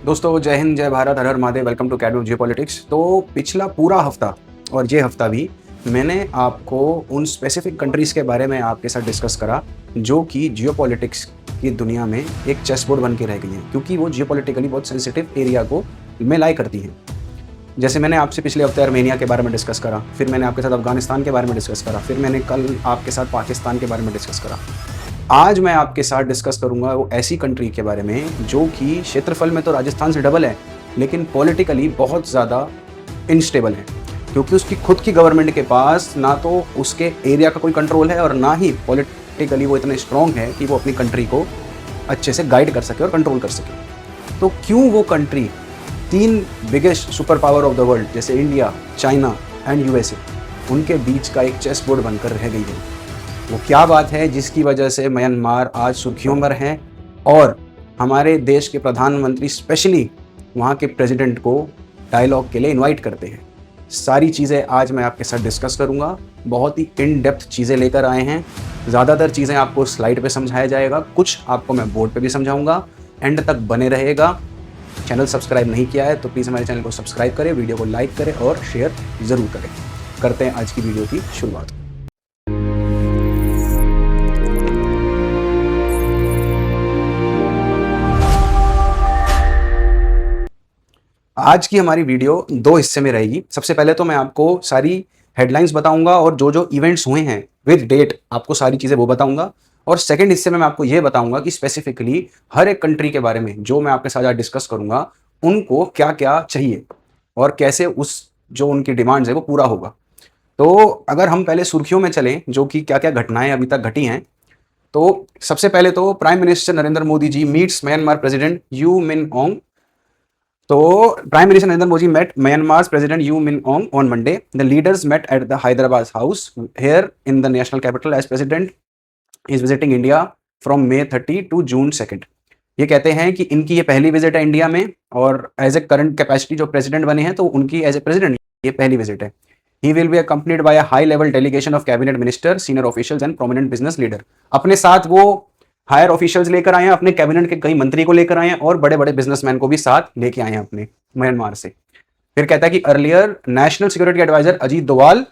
दोस्तों जय हिंद, जय भारत, हर हर Mahadev. Welcome to academy of geopolitics. तो पिछला पूरा हफ्ता और ये हफ्ता भी मैंने आपको उन स्पेसिफिक कंट्रीज़ के बारे में आपके साथ डिस्कस करा जो कि जियोपॉलिटिक्स की दुनिया में एक चेस बोर्ड बन के रह गई हैं, क्योंकि वो जियोपॉलिटिकली बहुत सेंसिटिव एरिया को में लाई करती हैं। जैसे मैंने आपसे पिछले हफ्ते आर्मेनिया के बारे में डिस्कस करा, फिर मैंने आपके साथ अफगानिस्तान के बारे में डिस्कस करा, फिर मैंने कल आपके साथ पाकिस्तान के बारे में डिस्कस करा। आज मैं आपके साथ डिस्कस करूंगा वो ऐसी कंट्री के बारे में जो कि क्षेत्रफल में तो राजस्थान से डबल है, लेकिन पॉलिटिकली बहुत ज़्यादा इनस्टेबल है, क्योंकि उसकी खुद की गवर्नमेंट के पास ना तो उसके एरिया का कोई कंट्रोल है और ना ही पॉलिटिकली वो इतने स्ट्रॉन्ग है कि वो अपनी कंट्री को अच्छे से गाइड कर सके और कंट्रोल कर सके। तो क्यों वो कंट्री तीन biggest super power of the world जैसे इंडिया, चाइना एंड यूएसए, उनके बीच का एक चेस बोर्ड बनकर रह गई है? वो क्या बात है जिसकी वजह से म्यांमार आज सुर्खियों में है और हमारे देश के प्रधानमंत्री स्पेशली वहाँ के प्रेसिडेंट को डायलॉग के लिए इनवाइट करते हैं? सारी चीज़ें आज मैं आपके साथ डिस्कस करूँगा। बहुत ही इन डेप्थ चीज़ें लेकर आए हैं। ज़्यादातर चीज़ें आपको स्लाइड पे समझाया जाएगा, कुछ आपको मैं बोर्ड पे भी समझाऊंगा। एंड तक बने रहेगा। चैनल सब्सक्राइब नहीं किया है तो प्लीज़ हमारे चैनल को सब्सक्राइब करें, वीडियो को लाइक करें और शेयर ज़रूर करें। करते हैं आज की वीडियो की शुरुआत। आज की हमारी वीडियो दो हिस्से में रहेगी। सबसे पहले तो मैं आपको सारी हेडलाइंस बताऊंगा और जो जो इवेंट्स हुए हैं विद डेट आपको सारी चीज़ें वो बताऊंगा। और सेकंड हिस्से में मैं आपको ये बताऊंगा कि स्पेसिफिकली हर एक कंट्री के बारे में जो मैं आपके साथ आज डिस्कस करूंगा उनको क्या क्या चाहिए और कैसे उस जो उनकी डिमांड्स है वो पूरा होगा। तो अगर हम पहले सुर्खियों में चलें जो कि क्या क्या घटनाएं अभी तक घटी हैं, तो सबसे पहले तो prime minister Narendra Modi ji meets Myanmar president U Min Aung. तो Prime Minister Narendra Modi met Myanmar's President U Min Aung on Monday. The leaders met at the Hyderabad house here in the national capital as President is visiting India from May 30 to June 2nd. ये कहते हैं कि इनकी ये पहली visit है India में और एज ए करंट कैपेसिटी जो प्रेसिडेंट बने हैं तो उनकी एज ए प्रेसिडेंट ये पहली विजिट है। He will be accompanied by a high level delegation of cabinet minister, senior officials and prominent business leader. अपने साथ वो हायर ऑफिशियल्स लेकर आए हैं, अपने कैबिनेट के कई मंत्री को लेकर आए हैं और बड़े बड़े बिजनेसमैन को भी साथ लेके आए हैं अपने म्यांमार से। फिर कहता है कि earlier national security adviser Ajit Doval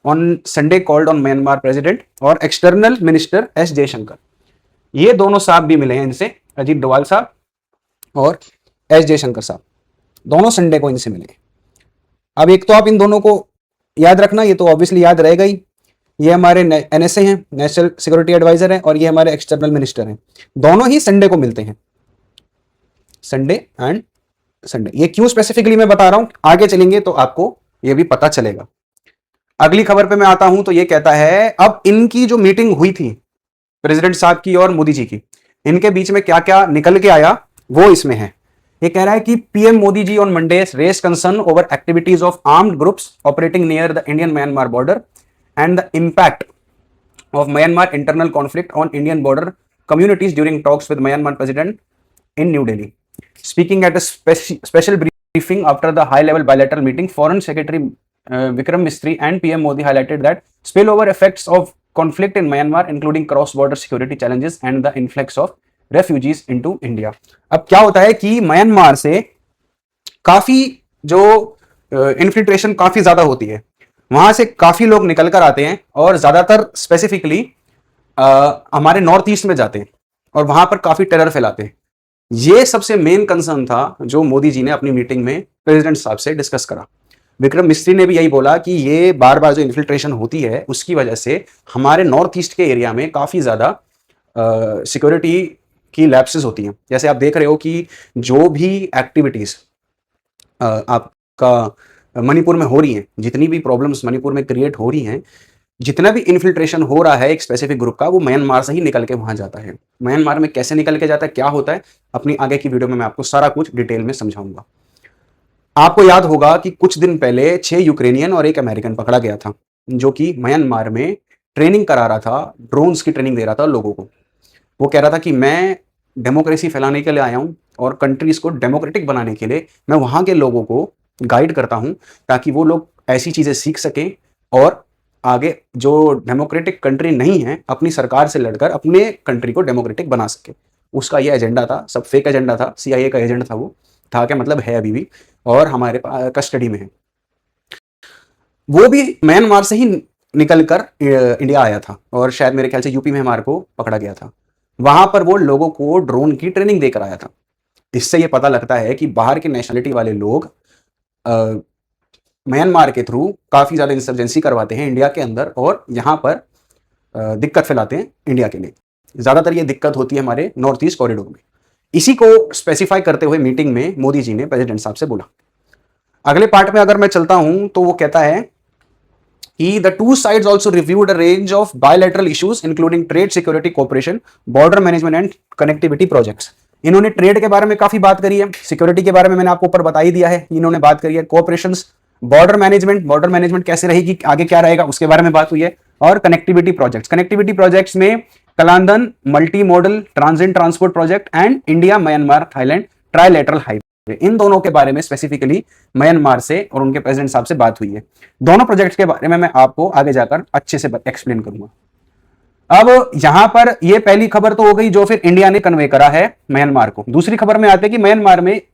on Sunday called on Myanmar president और एक्सटर्नल मिनिस्टर एस जयशंकर। ये दोनों साहब भी मिले हैं इनसे, अजीत डोवाल साहब और एस जयशंकर साहब, दोनों संडे को इनसे मिले। अब एक तो आप इन दोनों को याद रखना, ये तो ऑब्वियसली याद रहेगा ही। ये हमारे एनएसए हैं, नेशनल सिक्योरिटी एडवाइजर हैं, और ये हमारे एक्सटर्नल मिनिस्टर हैं। दोनों ही संडे को मिलते हैं, संडे एंड संडे। ये क्यों स्पेसिफिकली मैं बता रहा हूं, आगे चलेंगे तो आपको ये भी पता चलेगा। अगली खबर पे मैं आता हूं तो ये कहता है अब इनकी जो मीटिंग हुई थी प्रेसिडेंट साहब की और मोदी जी की, इनके बीच में क्या क्या निकल के आया वो इसमें है। ये कह रहा है कि PM Modi ji on Monday raise concern over activities of armed groups operating near the Indian Myanmar border and the impact of Myanmar internal conflict on Indian border communities during talks with Myanmar President in New Delhi. Speaking at a special briefing after the high-level bilateral meeting, Foreign Secretary Vikram Misri and PM Modi highlighted that spillover effects of conflict in Myanmar, including cross-border security challenges and the influx of refugees into India. अब क्या होता है कि Myanmar से काफी जो infiltration काफी ज्यादा होती है, वहां से काफी लोग निकल कर आते हैं और ज्यादातर स्पेसिफिकली हमारे नॉर्थ ईस्ट में जाते हैं और वहां पर काफी टेरर फैलाते हैं। ये सबसे मेन कंसर्न था जो मोदी जी ने अपनी मीटिंग में प्रेसिडेंट साहब से डिस्कस करा। विक्रम मिस्त्री ने भी यही बोला कि ये बार बार जो इन्फिल्ट्रेशन होती है उसकी वजह से हमारे नॉर्थ ईस्ट के एरिया में काफी ज्यादा सिक्योरिटी की लैप्सेस होती हैं। जैसे आप देख रहे हो कि जो भी एक्टिविटीज आपका मणिपुर में हो रही हैं, जितनी भी प्रॉब्लम्स मणिपुर में क्रिएट हो रही हैं, जितना भी इन्फिल्ट्रेशन हो रहा है एक स्पेसिफिक ग्रुप का, वो म्यांमार से ही निकल के वहां जाता है। म्यांमार में कैसे निकल के जाता है, क्या होता है, अपनी आगे की वीडियो में मैं आपको सारा कुछ डिटेल में समझाऊंगा। आपको याद होगा कि कुछ दिन पहले 6 यूक्रेनियन और 1 अमेरिकन पकड़ा गया था जो कि म्यांमार में ट्रेनिंग करा रहा था, ड्रोन्स की ट्रेनिंग दे रहा था लोगों को। वो कह रहा था कि मैं डेमोक्रेसी फैलाने के लिए आया हूं और कंट्रीज को डेमोक्रेटिक बनाने के लिए मैं वहां के लोगों को गाइड करता हूं ताकि वो लोग ऐसी चीजें सीख सकें और आगे जो डेमोक्रेटिक कंट्री नहीं है अपनी सरकार से लड़कर अपने कंट्री को डेमोक्रेटिक बना सके। उसका ये एजेंडा था, सब फेक एजेंडा था, CIA का एजेंडा था वो, था, क्या मतलब है अभी भी, और हमारे कस्टडी में है। वो भी म्यांमार से ही निकल कर इंडिया आया था और शायद मेरे ख्याल से यूपी में हमारे को पकड़ा गया था। वहां पर वो लोगों को ड्रोन की ट्रेनिंग देकर आया था। इससे ये पता लगता है कि बाहर के नेशनलिटी वाले लोग म्यांमार के थ्रू काफी ज्यादा इंसर्जेंसी करवाते हैं इंडिया के अंदर और यहाँ पर दिक्कत फैलाते हैं इंडिया के लिए। ज्यादातर ये दिक्कत होती है हमारे नॉर्थ ईस्ट कॉरिडोर में। इसी को स्पेसिफाई करते हुए मीटिंग में मोदी जी ने प्रेसिडेंट साहब से बोला। अगले पार्ट में अगर मैं चलता हूं तो वो कहता है कि the two sides also reviewed a range of bilateral issues including trade, security, cooperation, border management and connectivity projects। इन्होंने ट्रेड के बारे में काफी बात करी है, सिक्योरिटी के बारे में मैंने आपको ऊपर बता ही दिया है, इन्होंने बात करी है, कोऑपरेशंस, बॉर्डर मैनेजमेंट कैसे रहेगी, आगे क्या रहेगा उसके बारे में बात हुई है, और कनेक्टिविटी प्रोजेक्ट्स में Kaladan multi modal transit transport project and India Myanmar Thailand trilateral highway, इन दोनों के बारे में स्पेसिफिकली म्यांमार से और उनके प्रेसिडेंट साहब से बात हुई है। दोनों प्रोजेक्ट्स के बारे में मैं आपको आगे जाकर अच्छे से एक्सप्लेन करूंगा। अब यहां पर ये पहली खबर तो हो गई जो फिर इंडिया ने कन्वे करा है म्यांमार को। दूसरी खबर में आते हैं कि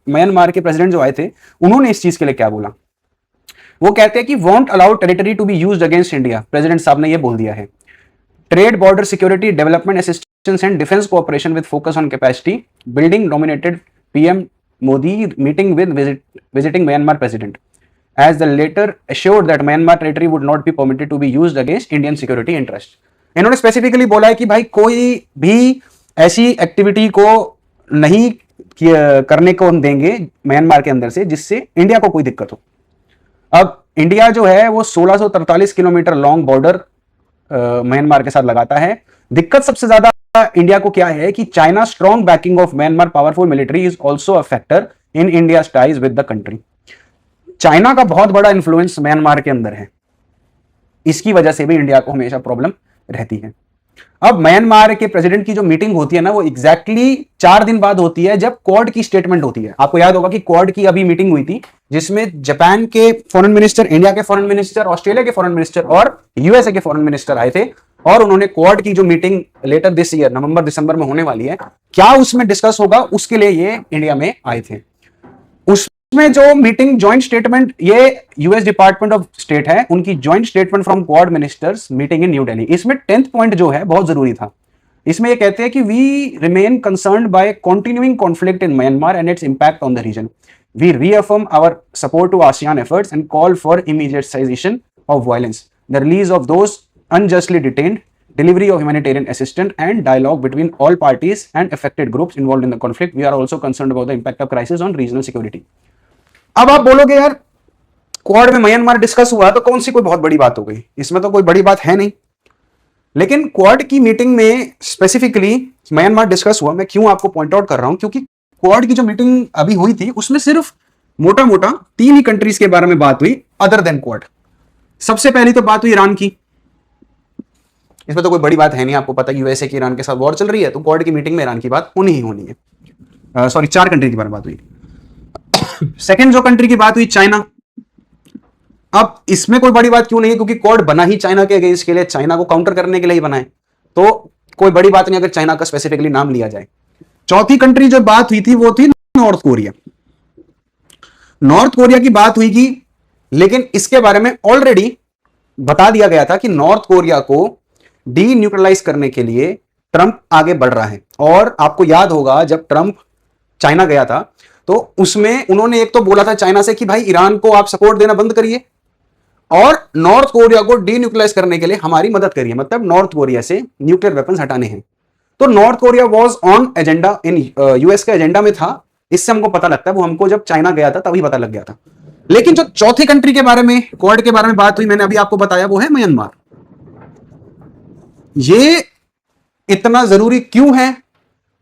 म्यांमार के प्रेसिडेंट जो आए थे उन्होंने इस चीज के लिए क्या बोला। वो कहते हैं कि won't allow territory to be used against India. President साहब ने ये बोल दिया है। Trade, border security, development assistance and defence cooperation with focus on capacity building dominated PM Modi meeting with visiting Myanmar president, as the latter assured that Myanmar territory would not be permitted to be used against Indian security interest। इन्होंने specifically बोला है कि भाई कोई भी ऐसी activity को नहीं करने को हम देंगे म्यांमार के अंदर से जिससे इंडिया को कोई दिक्कत हो। अब इंडिया जो है वो 1643 किलोमीटर लॉन्ग बॉर्डर म्यांमार के साथ लगाता है। दिक्कत सबसे ज्यादा इंडिया को क्या है कि China strong banking of Myanmar powerful military is also a factor in India ties with the country. China का बहुत बड़ा इंफ्लुएंस म्यांमार के अंदर है, इसकी वजह से भी इंडिया को हमेशा प्रॉब्लम रहती है। अब म्यांमार के प्रेसिडेंट की जो मीटिंग होती है ना वो एग्जैक्टली 4 दिन बाद होती है जब क्वाड की स्टेटमेंट होती है। आपको याद होगा कि क्वाड की अभी मीटिंग हुई थी जिसमें जापान के फॉरेन मिनिस्टर, इंडिया के फॉरेन मिनिस्टर, ऑस्ट्रेलिया के फॉरेन मिनिस्टर और यूएसए के फॉरेन मिनिस्टर आए थे और उन्होंने क्वाड की जो मीटिंग लेटर दिस ईयर नवंबर दिसंबर में होने वाली है क्या उसमें डिस्कस होगा उसके लिए ये इंडिया में आए थे। उसमें जो मीटिंग ज्वाइंट स्टेटमेंट, ये यूएस डिपार्टमेंट ऑफ स्टेट है, उनकी joint statement from quad ministers meeting in new Delhi. इसमें 10th पॉइंट जो है बहुत जरूरी था। इसमें ये कहते हैं कि we remain concerned by continuing conflict in Myanmar and its impact on the region. We reaffirm our support to ASEAN efforts and call for immediate cessation of violence, the release of those unjustly detained, delivery of humanitarian assistance and dialogue between all parties and affected groups involved in the conflict. We are also concerned about the impact of crisis on regional security। अब आप बोलोगे यार quad में Myanmar discuss हुआ तो कौन सी कोई बहुत बड़ी बात हो गई, इसमें तो कोई बड़ी बात है नहीं। लेकिन क्वाड की मीटिंग में स्पेसिफिकली म्यांमार डिस्कस हुआ। मैं क्यों आपको पॉइंट आउट कर रहा हूं, क्योंकि क्वाड की जो मीटिंग अभी हुई थी उसमें सिर्फ मोटा मोटा 3 ही कंट्रीज के बारे में बात हुई अदर देन क्वाड। सबसे पहली तो बात हुई ईरान की। इसमें तो कोई बड़ी बात है नहीं, आपको पता है यूएसए की ईरान के साथ वॉर चल रही है तो क्वाड की मीटिंग में ईरान की बात होनी ही होनी है। 4 कंट्री के बारे में बात हुई। सेकंड जो कंट्री की बात हुई चाइना। अब इसमें कोई बड़ी बात क्यों नहीं है, क्योंकि क्वाड बना ही चाइना के अगेंस्ट के लिए, चाइना को काउंटर करने के लिए ही बना है, तो कोई बड़ी बात नहीं अगर चाइना का स्पेसिफिकली नाम लिया जाए। चौथी कंट्री जो बात हुई थी वो थी नॉर्थ कोरिया। नॉर्थ कोरिया की बात हुई थी, लेकिन इसके बारे में ऑलरेडी बता दिया गया था कि नॉर्थ कोरिया को डी न्यूट्रलाइज करने के लिए ट्रंप आगे बढ़ रहा है। और आपको याद होगा जब ट्रंप चाइना गया था तो उसमें उन्होंने एक तो बोला था चाइना से कि भाई ईरान को आप सपोर्ट देना बंद करिए और नॉर्थ कोरिया को डी न्यूट्रलाइज करने के लिए हमारी मदद करिए, मतलब नॉर्थ कोरिया से न्यूक्लियर वेपन्स हटाने हैं। तो north Korea was on agenda, in US के एजेंडा में था। इससे हमको पता लगता है, वो हमको जब चाइना गया था तभी पता लग गया था। लेकिन जो चौथी कंट्री के बारे में, क्वाड के बारे में बात हुई, मैंने अभी आपको बताया, वो है म्यांमार। ये इतना जरूरी क्यों है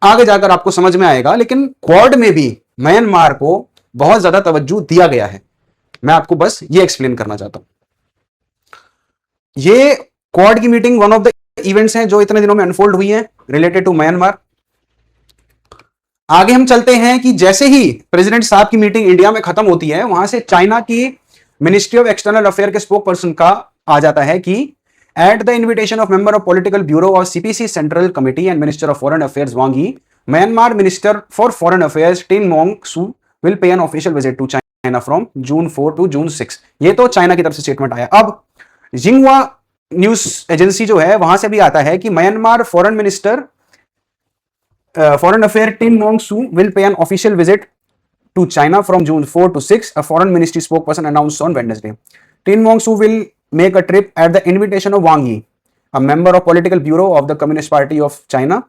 आगे जाकर आपको समझ में आएगा, लेकिन क्वाड में भी म्यांमार को बहुत ज्यादा तवज्जो दिया गया है। मैं आपको बस ये एक्सप्लेन करना चाहता हूं। ये क्वाड की meeting one of the events हैं जो इतने दिनों में अनफोल्ड हुई है रिलेटेड टू म्यांमार। आगे हम चलते हैं कि जैसे ही प्रेसिडेंट साहब की मीटिंग इंडिया में खत्म होती है, वहां से चाइना की मिनिस्ट्री ऑफ एक्सटर्नल अफेयर के स्पोक पर्सन का आ जाता है कि at the invitation of member of political bureau of CPC central committee and minister of foreign affairs Wang Yi, Myanmar minister for foreign affairs Tin Maung Su will pay an official visit to China from June 4 to June 6। ये तो China की तरफ से statement आया। अब जिंगवा news agency जो है वहां से भी आता है कि Myanmar foreign minister foreign affair Tin Maung Su will pay an official visit to China from June 4 to 6, a foreign ministry spokesperson announced on Wednesday. Tin Mong-su will make a trip at the invitation of Wang Yi, a member of political bureau of the Communist Party of China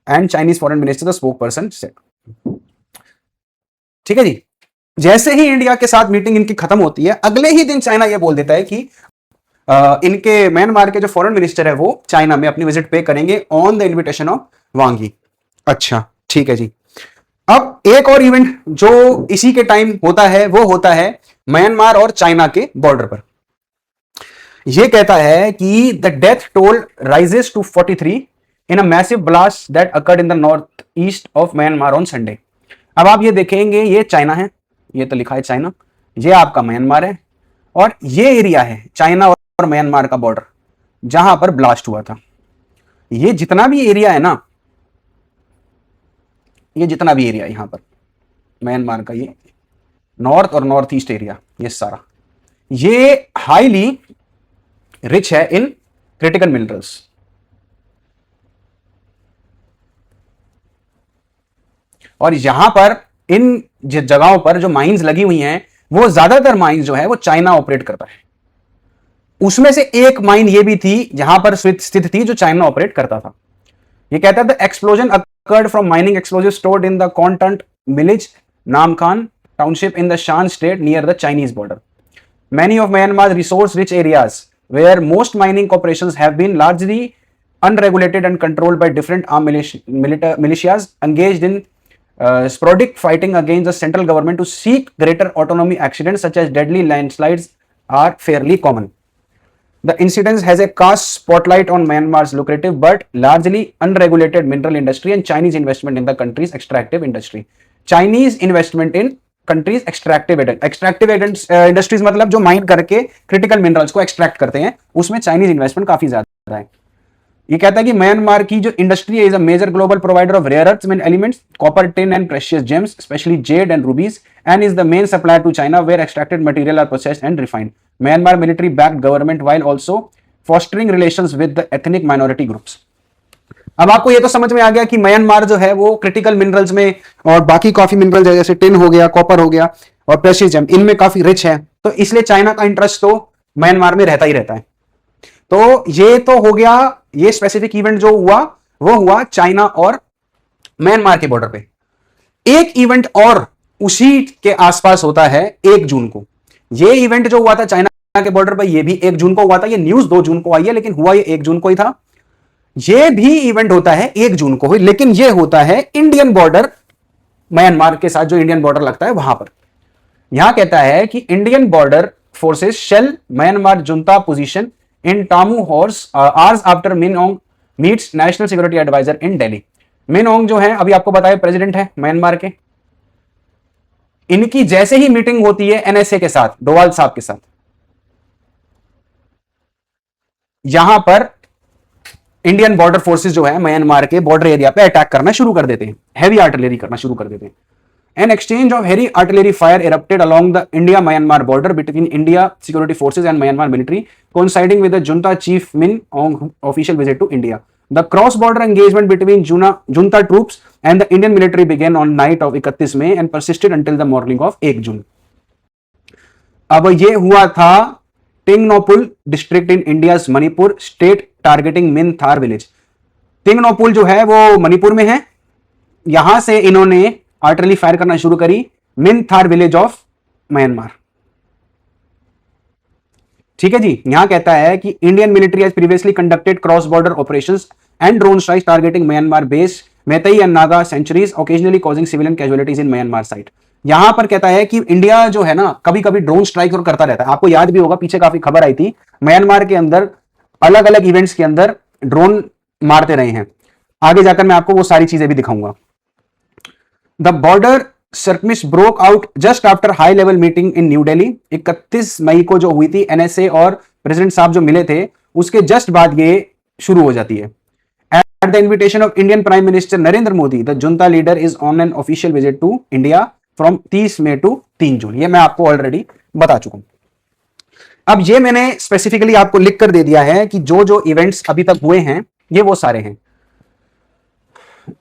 and Chinese foreign minister, the spokesperson said. ठीक है जी। जैसे ही India के साथ meeting इनकी खत्म होती है, अगले ही दिन चाइना यह बोल देता है कि इनके म्यांमार के जो फॉरेन मिनिस्टर है वो चाइना में अपनी विजिट पे करेंगे ऑन द इन्विटेशन ऑफ वांग यी। अच्छा, ठीक है जी। अब एक और इवेंट जो इसी के टाइम होता है वो होता है म्यांमार और चाइना के बॉर्डर पर। यह कहता है कि the death toll rises to 43 in a massive blast that occurred in the north east of Myanmar on Sunday. अब आप ये देखेंगे, ये चाइना है, ये तो लिखा है चाइना, ये आपका म्यांमार है, और ये एरिया है चाइना और म्यांमार का बॉर्डर जहां पर ब्लास्ट हुआ था। ये जितना भी एरिया है ना, ये जितना भी एरिया यहां पर म्यांमार का, ये नॉर्थ और नॉर्थ ईस्ट एरिया, ये सारा, ये हाईली रिच है इन क्रिटिकल मिनरल्स। और यहां पर इन जगहों पर जो माइंस लगी हुई हैं, वो ज्यादातर माइंस जो है वो चाइना ऑपरेट करता है। उसमें से एक माइन ये भी थी जहां पर स्थित थी जो चाइना ऑपरेट करता था। ये कहता था explosion occurred from mining explosives stored in the Kontant village, Namkhan township in the Shan state near the Chinese border. Many of Myanmar's resource-rich areas, where most mining operations have been largely unregulated and controlled by different armed militias engaged in sporadic fighting against the central government to seek greater autonomy. Accidents such as deadly landslides are fairly common. The incident has a cast spotlight on Myanmar's lucrative but largely unregulated mineral industry and Chinese investment in the country's extractive industry. Chinese investment in country's extractive industries मतलब जो mine करके critical minerals को extract करते हैं, उसमें Chinese investment काफी ज्यादा है। ये कहता है कि म्यांमार की जो इंडस्ट्री है is a major global provider of rare earths elements, copper, tin and precious gems, specially jade and rubies, and is the main supplier to China where extracted material are processed and refined. Myanmar military backed government while also fostering relations with the ethnic minority groups. अब आपको ये तो समझ में आ गया कि Myanmar जो है वो क्रिटिकल मिनरल्स में और बाकी काफी मिनरल्स है, जैसे टिन हो गया, कॉपर हो गया और प्रेशियस जेम, इनमें काफी रिच है, तो इसलिए चाइना का इंटरेस्ट तो म्यांमार में रहता ही रहता है। तो ये तो हो गया, ये स्पेसिफिक इवेंट जो हुआ वो हुआ चाइना और म्यांमार के बॉर्डर पे। एक इवेंट और उसी के आसपास होता है 1 जून को। ये इवेंट जो हुआ था चाइना के बॉर्डर पे, ये भी 1 जून को हुआ था। ये न्यूज 2 जून को आई है, लेकिन हुआ ये 1 जून को ही था। ये भी इवेंट होता है 1 जून को ही, लेकिन ये होता है इंडियन बॉर्डर, म्यांमार के साथ जो इंडियन बॉर्डर लगता है वहां पर। यहां कहता है कि Indian border forces shell Myanmar junta position in Tamu horse hours after Min Aung meets national security adviser in Delhi. Min Aung जो है अभी आपको बताया प्रेसिडेंट है म्यांमार के, इनकी जैसे ही मीटिंग होती है एनएसए के साथ, डोवाल साहब के साथ, यहां पर इंडियन बॉर्डर फोर्सेस जो है म्यांमार के बॉर्डर एरिया पे अटैक करना शुरू कर देते हैं, हैवी आर्टिलरी करना शुरू कर देते हैं। An exchange of heavy artillery fire erupted along the India-Myanmar border between India security forces and Myanmar military, coinciding with the junta chief Min Aung official visit to India. The cross-border engagement between junta troops and the Indian military began on night of 31 May and persisted until the morning of 1 June. अब ये हुआ था Tengnoupal district in India's Manipur state targeting Min Thar village. टिंगनोपुल जो है वो मणिपुर में है, यहां से इन्होंने आर्टिलरी फायर करना शुरू करी मिन थार विलेज ऑफ म्यांमार। ठीक है जी। यहां कहता है कि Indian military has previously conducted cross border operations and drone strikes targeting Myanmar base Meitei and Naga sanctuaries, occasionally causing civilian casualties in Myanmar side. यहां पर कहता है कि इंडिया जो है ना कभी कभी ड्रोन स्ट्राइक और करता रहता है। आपको याद भी होगा पीछे काफी खबर आई थी, म्यांमार के अंदर अलग अलग इवेंट्स के अंदर ड्रोन मारते रहे हैं। आगे जाकर मैं आपको वो सारी चीजें भी दिखाऊंगा। The border skirmish broke out just after high level meeting in New Delhi। 31 मई को जो हुई थी एनएसए और प्रेसिडेंट साहब जो मिले थे, उसके जस्ट बाद ये शुरू हो जाती है। At the invitation of Indian Prime Minister Narendra Modi, the junta leader is on an official visit to India from 30 May to 3 June. ये मैं आपको ऑलरेडी बता चुका हूं। अब ये मैंने स्पेसिफिकली आपको लिख कर दे दिया है कि जो जो इवेंट्स अभी तक हुए हैं ये वो सारे हैं।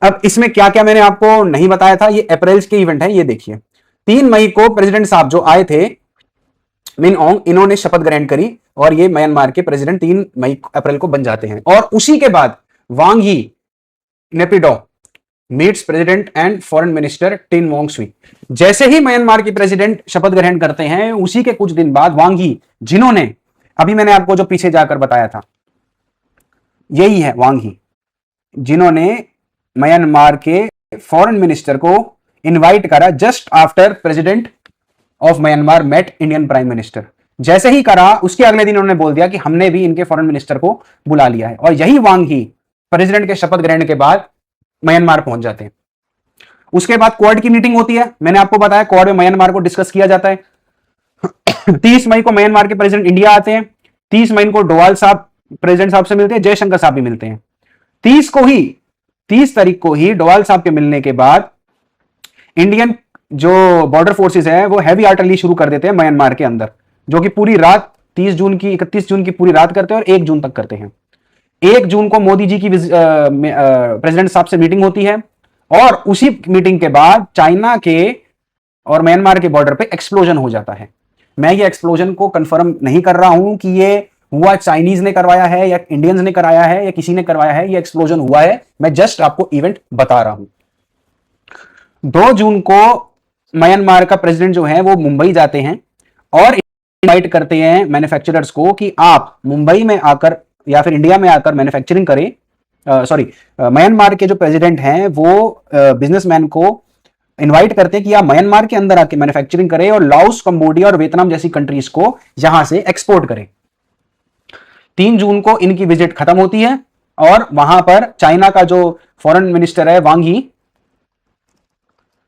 अब इसमें क्या क्या मैंने आपको नहीं बताया था, ये अप्रैल के इवेंट है। ये देखिए 3 मई को प्रेसिडेंट साहब जो आए थे मिन ऑन्ग, इन्होंने शपथ ग्रहण करी और ये म्यांमार के प्रेसिडेंट 3 मई अप्रैल को बन जाते हैं। और उसी के बाद Wang Yi Naypyidaw meets president and foreign minister Tin Maung Su. जैसे ही म्यांमार के प्रेसिडेंट शपथ ग्रहण करते हैं उसी के कुछ दिन बाद वांग ही, जिन्होंने अभी मैंने आपको जो पीछे जाकर बताया था यही है वांग ही, जिन्होंने म्यांमार के फॉरेन मिनिस्टर को इनवाइट करा just after president of Myanmar met Indian prime minister. जैसे ही करा उसके अगले दिन उन्होंने बोल दिया कि हमने भी इनके फॉरेन मिनिस्टर को बुला लिया है। और यही वांग ही प्रेसिडेंट के शपथ ग्रहण के बाद म्यांमार पहुंच जाते हैं। उसके बाद क्वाड की मीटिंग होती है, मैंने आपको बताया क्वाड में म्यांमार को डिस्कस किया जाता है। 30 मई को म्यांमार के प्रेसिडेंट इंडिया आते हैं। 30 मई को डोवाल साहब प्रेसिडेंट साहब से मिलते हैं, जयशंकर साहब भी मिलते हैं। 30 तारीख को ही डोवाल साहब के मिलने के बाद इंडियन जो बॉर्डर फोर्सेस है वो हैवी आर्टिलरी शुरू कर देते हैं म्यांमार के अंदर, जो कि पूरी रात 31 जून की पूरी रात करते हैं और 1 जून तक करते हैं। 1 जून को मोदी जी की प्रेसिडेंट साहब से मीटिंग होती है और उसी मीटिंग के बाद चाइना के और म्यांमार के बॉर्डर पे एक्सप्लोजन हो जाता है। मैं ये एक्सप्लोजन को कंफर्म नहीं कर रहा हूं कि ये हुआ चाइनीज ने करवाया है या इंडियंस ने कराया है या किसी ने करवाया है, ये एक्सप्लोजन हुआ है, मैं जस्ट आपको इवेंट बता रहा हूं। 2 जून को म्यांमार का प्रेसिडेंट जो है वो मुंबई जाते हैं और इनवाइट करते हैं मैन्युफैक्चरर्स को कि आप मुंबई में आकर या फिर इंडिया में आकर मैन्युफैक्चरिंग करें। म्यांमार के जो प्रेसिडेंट हैं वो बिजनेसमैन को इनवाइट करते हैं कि आप म्यांमार के अंदर आके मैन्युफैक्चरिंग करें और लाओस, कंबोडिया और वियतनाम जैसी कंट्रीज को यहां से एक्सपोर्ट करें। 3 जून को इनकी विजिट खत्म होती है और वहां पर चाइना का जो फॉरेन मिनिस्टर है वांग ही,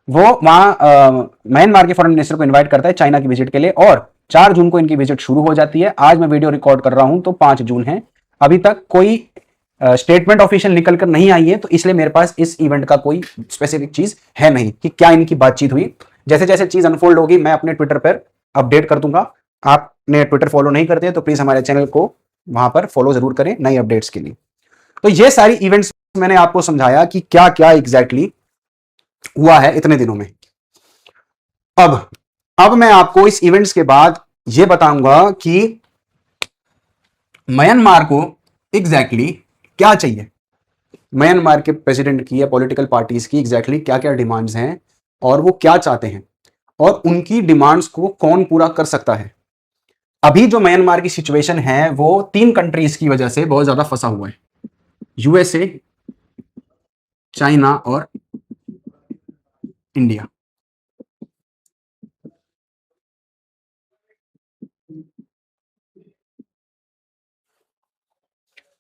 वो वहां म्यांमार के फॉरेन मिनिस्टर को इनवाइट करता है चाइना की विजिट के लिए और 4 जून को इनकी विजिट शुरू हो जाती है। आज मैं वीडियो रिकॉर्ड कर रहा हूं तो 5 जून है, अभी तक कोई स्टेटमेंट ऑफिशियल निकल कर नहीं आई है, तो इसलिए मेरे पास इस इवेंट का कोई स्पेसिफिक चीज है नहीं कि क्या इनकी बातचीत हुई। जैसे जैसे चीज अनफोल्ड होगी मैं अपने ट्विटर पर अपडेट कर दूंगा। आपने ट्विटर फॉलो नहीं करते तो प्लीज हमारे चैनल को वहां पर फॉलो जरूर करें नई अपडेट्स के लिए। तो ये सारी इवेंट्स मैंने आपको समझाया कि क्या क्या एग्जैक्टली हुआ है इतने दिनों में। अब मैं आपको इस इवेंट्स के बाद यह बताऊंगा कि म्यांमार को एग्जैक्टली क्या चाहिए, म्यांमार के प्रेसिडेंट की या पॉलिटिकल पार्टीज की एग्जैक्टली क्या क्या डिमांड्स हैं और वो क्या चाहते हैं और उनकी डिमांड्स को कौन पूरा कर सकता है। अभी जो म्यांमार की सिचुएशन है वो 3 कंट्रीज की वजह से बहुत ज्यादा फंसा हुआ है, यूएसए, चाइना और इंडिया।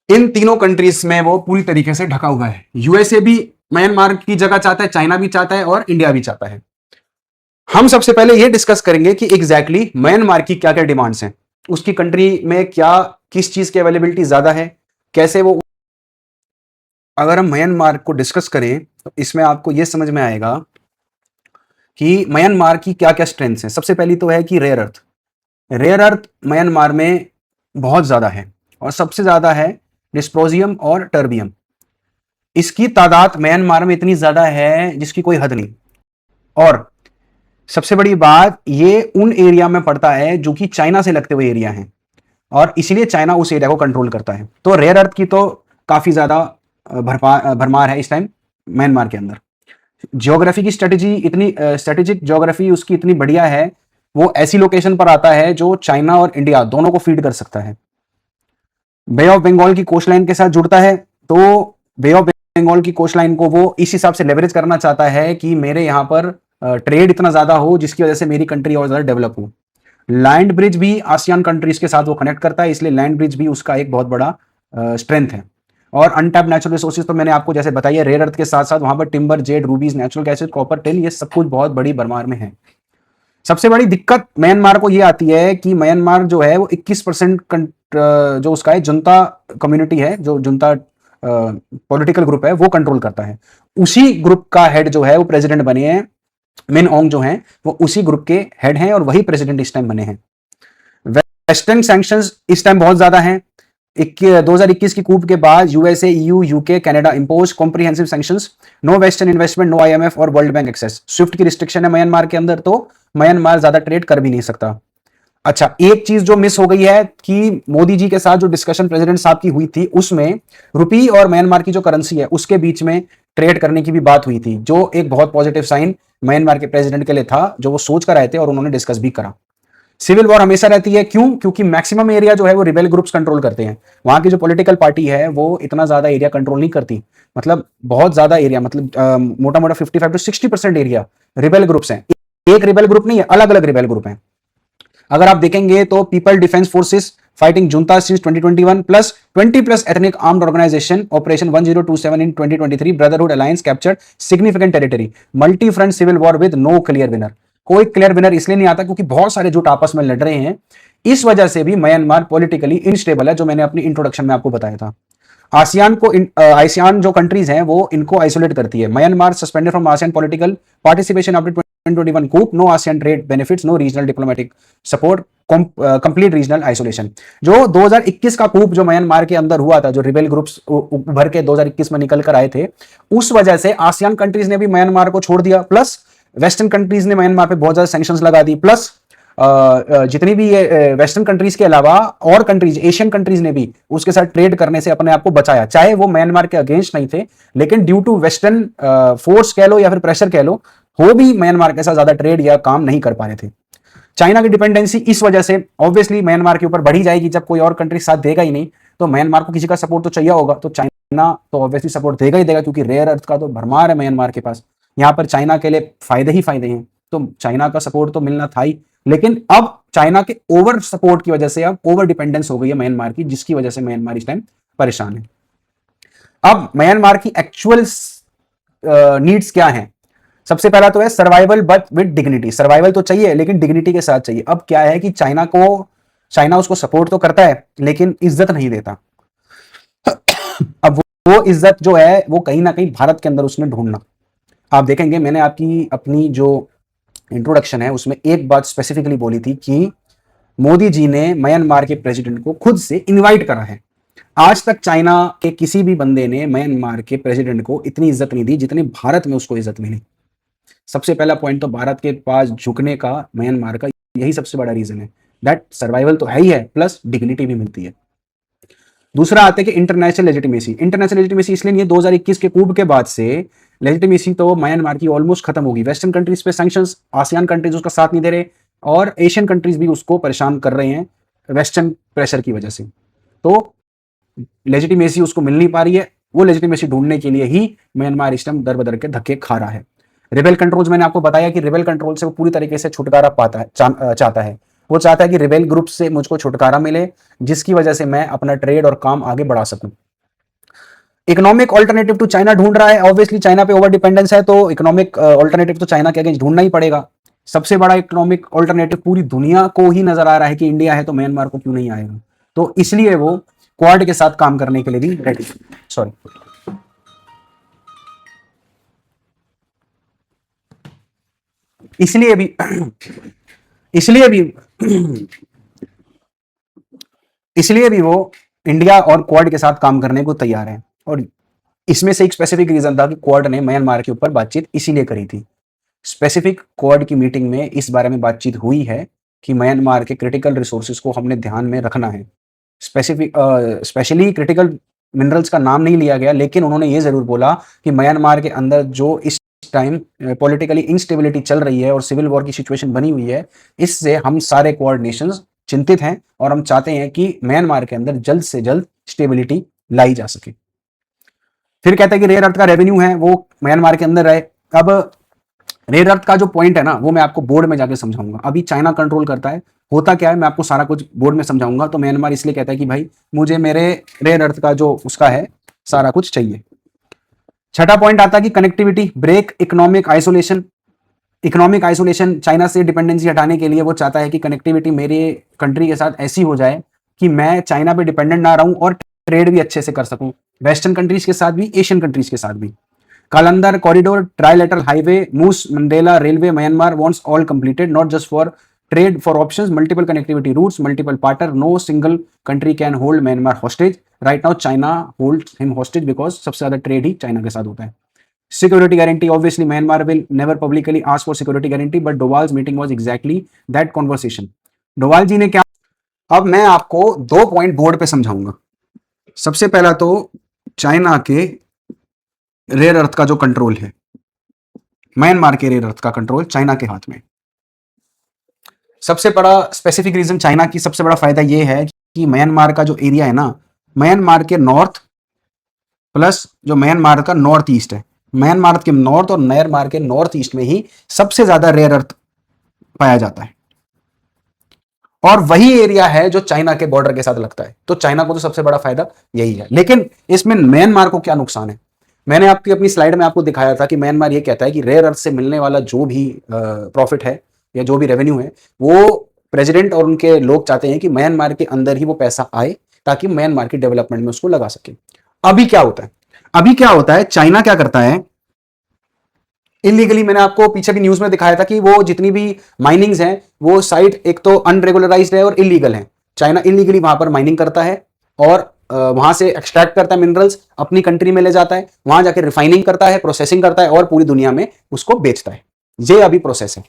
इन तीनों कंट्रीज में वो पूरी तरीके से ढका हुआ है। यूएसए भी म्यांमार की जगह चाहता है, चाइना भी चाहता है और इंडिया भी चाहता है। हम सबसे पहले ये डिस्कस करेंगे कि एग्जैक्टली म्यांमार की क्या क्या डिमांड्स हैं, उसकी कंट्री में क्या किस चीज की अवेलेबिलिटी ज्यादा है, कैसे वो। अगर हम म्यांमार को डिस्कस करें तो इसमें आपको यह समझ में आएगा कि म्यांमार की क्या क्या स्ट्रेंथ्स हैं। सबसे पहली तो है कि रेयर अर्थ म्यांमार में बहुत ज्यादा है और सबसे ज्यादा है डिस्प्रोजियम और टर्बियम। इसकी तादाद म्यांमार में इतनी ज्यादा है जिसकी कोई हद नहीं। और सबसे बड़ी बात, ये उन एरिया में पड़ता है जो कि चाइना से लगते हुए एरिया हैं और इसीलिए चाइना उस एरिया को कंट्रोल करता है। तो रेयर अर्थ की तो काफी ज्यादा भरमार है इस टाइम म्यांमार के अंदर। ज्योग्राफी की स्ट्रेटेजिक ज्योग्राफी उसकी इतनी बढ़िया है, वो ऐसी लोकेशन पर आता है जो चाइना और इंडिया दोनों को फीड कर सकता है। बे ऑफ बंगाल की कोस्ट लाइन के साथ जुड़ता है, तो बे ऑफ बंगाल की कोस्ट लाइन को वो इस हिसाब से लेवरेज करना चाहता है कि मेरे यहाँ पर ट्रेड इतना ज्यादा हो जिसकी वजह से मेरी कंट्री और ज्यादा डेवलप हो। लैंड ब्रिज भी आसियान कंट्रीज के साथ वो कनेक्ट करता है, इसलिए लैंड ब्रिज भी उसका एक बहुत बड़ा स्ट्रेंथ है। और अनटैप्ड नेचुरल रिसोर्सेज तो मैंने आपको जैसे बताया, रेयर अर्थ के साथ साथ वहां पर timber, Z, रूबीज, natural gases, copper, tin, ये सब कुछ बहुत बड़ी भरमार में है। सबसे बड़ी दिक्कत म्यांमार को ये आती है कि म्यांमार जो है वो 21% जो उसका है जुंता कम्युनिटी है, जो जुंता पॉलिटिकल ग्रुप है वो कंट्रोल करता है। उसी ग्रुप का हेड जो है वो प्रेसिडेंट बने हैं मिन ओंग जो हैं वो उसी ग्रुप के हेड हैं और वही प्रेसिडेंट इस टाइम बने हैं। वेस्टर्न सैंक्शंस इस टाइम बहुत ज्यादा हैं। 2021 की कूप के बाद USA, EU, UK, Canada impose comprehensive sanctions. No western investment, no IMF और वर्ल्ड बैंक एक्सेस। स्विफ्ट की रिस्ट्रिक्शन है म्यांमार के अंदर, तो म्यांमार ज्यादा ट्रेड कर भी नहीं सकता। अच्छा, एक चीज जो मिस हो गई है कि मोदी जी के साथ जो डिस्कशन प्रेसिडेंट साहब की हुई थी उसमें रुपी और म्यांमार की जो करेंसी है उसके बीच में ट्रेड करने की भी बात हुई थी, जो एक बहुत पॉजिटिव साइन म्यांमार के प्रेसिडेंट के लिए था, जो वो सोच कर आए थे और उन्होंने डिस्कस भी करा। सिविल वॉर हमेशा रहती है, क्यों? क्योंकि मैक्सिमम एरिया जो है वो रिबेल ग्रुप्स कंट्रोल करते हैं। वहां की जो पॉलिटिकल पार्टी है वो इतना ज्यादा एरिया कंट्रोल नहीं करती, मतलब बहुत ज्यादा एरिया, मतलब मोटा मोटा 55 to 60% एरिया रिबेल ग्रुप्स हैं। एक रिबेल ग्रुप नहीं है, अलग अलग रिबेल ग्रुप हैं। अगर आप देखेंगे तो people defence forces fighting junta since 2021 plus 20 plus ethnic armed organisation operation 1027 in 2023 brotherhood alliance captured significant territory multi front civil war with no clear winner. कोई क्लियर विनर इसलिए नहीं आता क्योंकि बहुत सारे जुट आपस में लड़ रहे हैं। इस वजह से भी म्यांमार पॉलिटिकली इनस्टेबल है, जो मैंने अपनी इंट्रोडक्शन में आपको बताया था। आसियान जो कंट्रीज हैं वो इनको आइसोलेट करती है। Myanmar suspended from ASEAN political participation after 2021 coup, no ASEAN trade benefits, no regional diplomatic support, complete regional isolation. जो 2021 का कूप जो म्यांमार के अंदर हुआ था, जो रिबेल ग्रुप्स उभर के 2021 में निकल कर आए थे, उस वजह से आसियान कंट्रीज ने भी म्यांमार को छोड़ दिया, प्लस वेस्टर्न कंट्रीज ने म्यांमार पे बहुत ज्यादा सैंक्शंस लगा दी, प्लस जितनी भी ये वेस्टर्न कंट्रीज के अलावा और कंट्रीज, एशियन कंट्रीज ने भी उसके साथ ट्रेड करने से अपने आप को बचाया। चाहे वो म्यांमार के अगेंस्ट नहीं थे, लेकिन ड्यू टू वेस्टर्न फोर्स कह लो या फिर प्रेशर कह लो, वो भी म्यांमार के साथ ज्यादा ट्रेड या काम नहीं कर पा रहे थे। चाइना की डिपेंडेंसी इस वजह से ऑब्वियसली म्यांमार के ऊपर बढ़ी जाएगी। जब कोई और कंट्री साथ देगा ही नहीं तो म्यांमार को किसी का सपोर्ट तो चाहिए होगा, तो चाइना तो ऑब्वियसली सपोर्ट देगा ही देगा, क्योंकि रेयर अर्थ का तो भरमार है म्यांमार के पास। यहाँ पर चाइना के लिए फायदे ही फायदे हैं, तो चाइना का सपोर्ट तो मिलना था ही। लेकिन अब चाइना के ओवर सपोर्ट की वजह से अब ओवर डिपेंडेंस हो गई है म्यांमार की, जिसकी वजह से म्यांमार इस टाइम परेशान है। अब म्यांमार की एक्चुअल नीड्स क्या है? सबसे पहला तो है survival but with dignity. Survival तो चाहिए लेकिन डिग्निटी के साथ चाहिए। अब क्या है कि चाइना उसको सपोर्ट तो करता है लेकिन इज्जत नहीं देता। अब वो इज्जत जो है वो कहीं ना कहीं भारत के अंदर उसने ढूंढना। आप देखेंगे मैंने आपकी अपनी जो इंट्रोडक्शन है उसमें एक बात स्पेसिफिकली बोली थी कि मोदी जी ने म्यांमार के प्रेसिडेंट को खुद से इनवाइट करा है। आज तक चाइना के किसी भी बंदे ने म्यांमार के प्रेसिडेंट को इतनी इज्जत नहीं दी जितनी भारत में उसको इज्जत मिली। सबसे पहला पॉइंट तो भारत के पास झुकने का म्यांमार का यही सबसे बड़ा रीजन है, दैट सर्वाइवल तो है ही है, प्लस डिग्निटी भी मिलती है। दूसरा आते कि इंटरनेशनल लेजिटिमेसी। इंटरनेशनल लेजिटिमेसी इसलिए नहीं है, 2021 के कूब के बाद से लेजिटिमेसी तो म्यांमार की ऑलमोस्ट खत्म होगी। वेस्टर्न कंट्रीज पे सैंक्शंस, आसियान कंट्रीज उसका साथ नहीं दे रहे और एशियन कंट्रीज भी उसको परेशान कर रहे हैं वेस्टर्न प्रेशर की वजह से। तो लेजिटिमेसी उसको मिल नहीं पा रही है। वो लेजिटिमेसी ढूंढने के लिए ही म्यांमार इस टाइम दर बदर के धक्के खा रहा है। रिबेल कंट्रोल्स, मैंने आपको बताया कि रिबेल कंट्रोल से वो पूरी तरीके से छुटकारा चाहता है। वो चाहता है कि रिबेल ग्रुप से मुझको छुटकारा मिले, जिसकी वजह से मैं अपना ट्रेड और काम आगे बढ़ा सकूं। इकोनॉमिक ऑल्टरनेटिव टू चाइना ढूंढ रहा है। ऑब्वियसली चाइना पे ओवर डिपेंडेंस है, तो इकोनॉमिक ऑल्टरनेटिव तो चाइना के अगेंस्ट ढूंढना ही पड़ेगा। सबसे बड़ा इकोनॉमिक ऑल्टरनेटिव पूरी दुनिया को ही नजर आ रहा है कि इंडिया है, तो म्यांमार को क्यों नहीं आएगा। तो इसलिए वो क्वाड के साथ काम करने के लिए भी रेडी, सॉरी इसलिए भी इसलिए भी इसलिए भी वो इंडिया और क्वाड के साथ काम करने को तैयार है। और इसमें से एक स्पेसिफिक रीजन था कि क्वाड ने म्यांमार के ऊपर बातचीत इसीलिए करी थी। स्पेसिफिक क्वाड की मीटिंग में इस बारे में बातचीत हुई है कि म्यांमार के क्रिटिकल रिसोर्सेज को हमने ध्यान में रखना है। स्पेशली क्रिटिकल मिनरल्स का नाम नहीं लिया गया, लेकिन उन्होंने ये जरूर बोला कि म्यांमार के अंदर जो इस टाइम पॉलिटिकली इंस्टेबिलिटी चल रही है और सिविल वॉर की सिचुएशन बनी हुई है, इससे हम सारे क्वाड नेशंस चिंतित हैं और हम चाहते हैं कि म्यांमार के अंदर जल्द से जल्द स्टेबिलिटी लाई जा सके। फिर कहते हैं कि रेयर अर्थ का रेवेन्यू है वो म्यांमार के अंदर रहे। अब रेयर अर्थ का जो पॉइंट है ना, वो मैं आपको बोर्ड में जाके समझाऊंगा। अभी चाइना कंट्रोल करता है, होता क्या है मैं आपको सारा कुछ बोर्ड में समझाऊंगा। तो म्यांमार इसलिए कहता है कि भाई मुझे मेरे रेयर अर्थ का जो उसका है सारा कुछ चाहिए। छठा पॉइंट आता है कि connectivity, break economic isolation. Economic isolation, China से डिपेंडेंसी हटाने के लिए वो चाहता है कि कनेक्टिविटी मेरे कंट्री के साथ ऐसी हो जाए कि मैं चाइना पे डिपेंडेंट ना रहूं और ट्रेड भी अच्छे से कर सकूं, वेस्टर्न कंट्रीज के साथ भी, एशियन कंट्रीज के साथ भी। Kalandar corridor, trilateral highway, Moose Mandela railway, Myanmar wants all completed, not just for trade, for options, multiple connectivity routes, multiple partner. No single country can hold Myanmar hostage. Right now, China holds him hostage because सबसे ज्यादा trade ही China के साथ होता है. Security guarantee, obviously Myanmar will never publicly ask for security guarantee, but Doval's meeting was exactly that conversation. Doval जी ने क्या, अब मैं आपको 2 पॉइंट बोर्ड पे समझाऊंगा. सबसे पहला तो चाइना के रेयर अर्थ का जो कंट्रोल है, म्यांमार के रेयर अर्थ का कंट्रोल चाइना के हाथ में. सबसे बड़ा स्पेसिफिक रीजन चाइना की सबसे बड़ा फायदा यह है कि म्यांमार का जो एरिया है ना, म्यांमार के नॉर्थ प्लस जो म्यांमार का नॉर्थ ईस्ट है, म्यांमार के नॉर्थ और म्यांमार के नॉर्थ ईस्ट में ही सबसे ज्यादा रेयर अर्थ पाया जाता है. और वही एरिया है जो चाइना के बॉर्डर के साथ लगता है. तो चाइना को तो सबसे बड़ा फायदा यही है. लेकिन इसमें म्यांमार को क्या नुकसान है? मैंने आपकी अपनी स्लाइड में आपको दिखाया था कि म्यांमार ये कहता है कि रेयर अर्थ से मिलने वाला जो भी प्रॉफिट है या जो भी रेवेन्यू है, वो प्रेसिडेंट और उनके लोग चाहते हैं कि म्यांमार के अंदर ही वो पैसा आए ताकि म्यांमार की डेवलपमेंट में उसको लगा सके. अभी क्या होता है, चाइना क्या करता है इलीगली. मैंने आपको पीछे भी न्यूज में दिखाया था कि वो जितनी भी माइनिंग्स हैं वो साइट एक तो अनरेगुलराइज्ड है और इलीगल है. चाइना इलीगली वहां पर माइनिंग करता है और वहां से एक्सट्रैक्ट करता है मिनरल्स, अपनी कंट्री में ले जाता है, वहां जाकर रिफाइनिंग करता है, प्रोसेसिंग करता है और पूरी दुनिया में उसको बेचता है. ये अभी प्रोसेस है.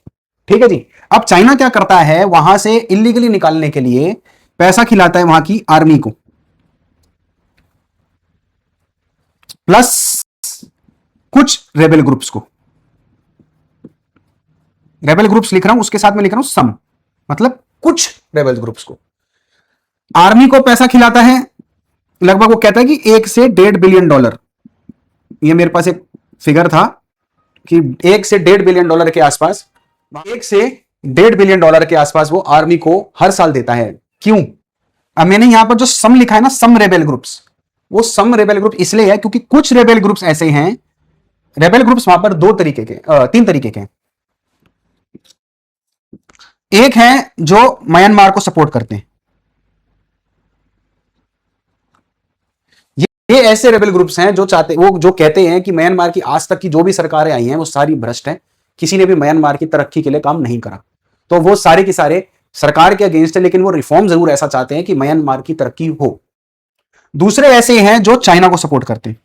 ठीक है जी. अब चाइना क्या करता है, वहां से इलीगली निकालने के लिए पैसा खिलाता है वहां की आर्मी को, प्लस कुछ रेबेल ग्रुप्स को. रेबेल ग्रुप्स लिख रहा हूं, उसके साथ में लिख रहा हूं सम, मतलब कुछ रेबेल ग्रुप्स को. आर्मी को पैसा खिलाता है, लगभग वो कहता है कि $1 से $1.5 बिलियन. ये मेरे पास एक फिगर था कि $1 से $1.5 बिलियन के आसपास, $1 से $1.5 बिलियन के आसपास वो आर्मी को हर साल देता है. क्यों? अब मैंने यहां पर जो सम लिखा है ना, सम रेबेल ग्रुप्स, वो सम रेबेल ग्रुप इसलिए है क्योंकि कुछ रेबेल ग्रुप्स ऐसे हैं. रेबेल ग्रुप्स वहां पर 3 तरीके के हैं. एक है जो म्यांमार को सपोर्ट करते हैं. ये ऐसे रेबेल ग्रुप्स हैं जो जो कहते हैं कि म्यांमार की आज तक की जो भी सरकारें आई हैं वो सारी भ्रष्ट हैं, किसी ने भी म्यांमार की तरक्की के लिए काम नहीं करा. तो वो सारे के सारे सरकार के अगेंस्ट है, लेकिन वो रिफॉर्म जरूर ऐसा चाहते हैं कि म्यांमार की तरक्की हो. दूसरे ऐसे हैं जो चाइना को सपोर्ट करते हैं.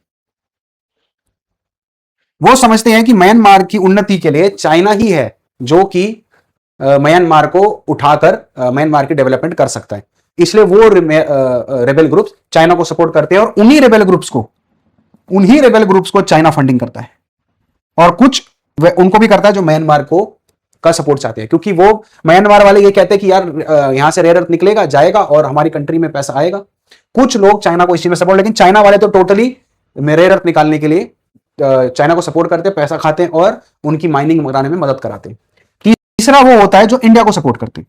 वो समझते हैं कि म्यांमार की उन्नति के लिए चाइना ही है जो कि म्यांमार को उठाकर म्यांमार की डेवलपमेंट कर सकता है. इसलिए वो रेबेल ग्रुप्स चाइना को सपोर्ट करते हैं और उन्हीं रेबेल ग्रुप्स को चाइना फंडिंग करता है. और कुछ उनको भी करता है जो म्यांमार को का सपोर्ट चाहते हैं, क्योंकि वो म्यांमार वाले ये कहते हैं कि यार यहां से रेयर अर्थ निकलेगा, जाएगा और हमारी कंट्री में पैसा आएगा. कुछ लोग चाइना को इसी में सपोर्ट, लेकिन चाइना वाले तो टोटली रेयर अर्थ निकालने के लिए चाइना को सपोर्ट करते हैं, पैसा खाते हैं और उनकी माइनिंग कराने में मदद कराते हैं. तीसरा वो होता है जो इंडिया को सपोर्ट करते हैं.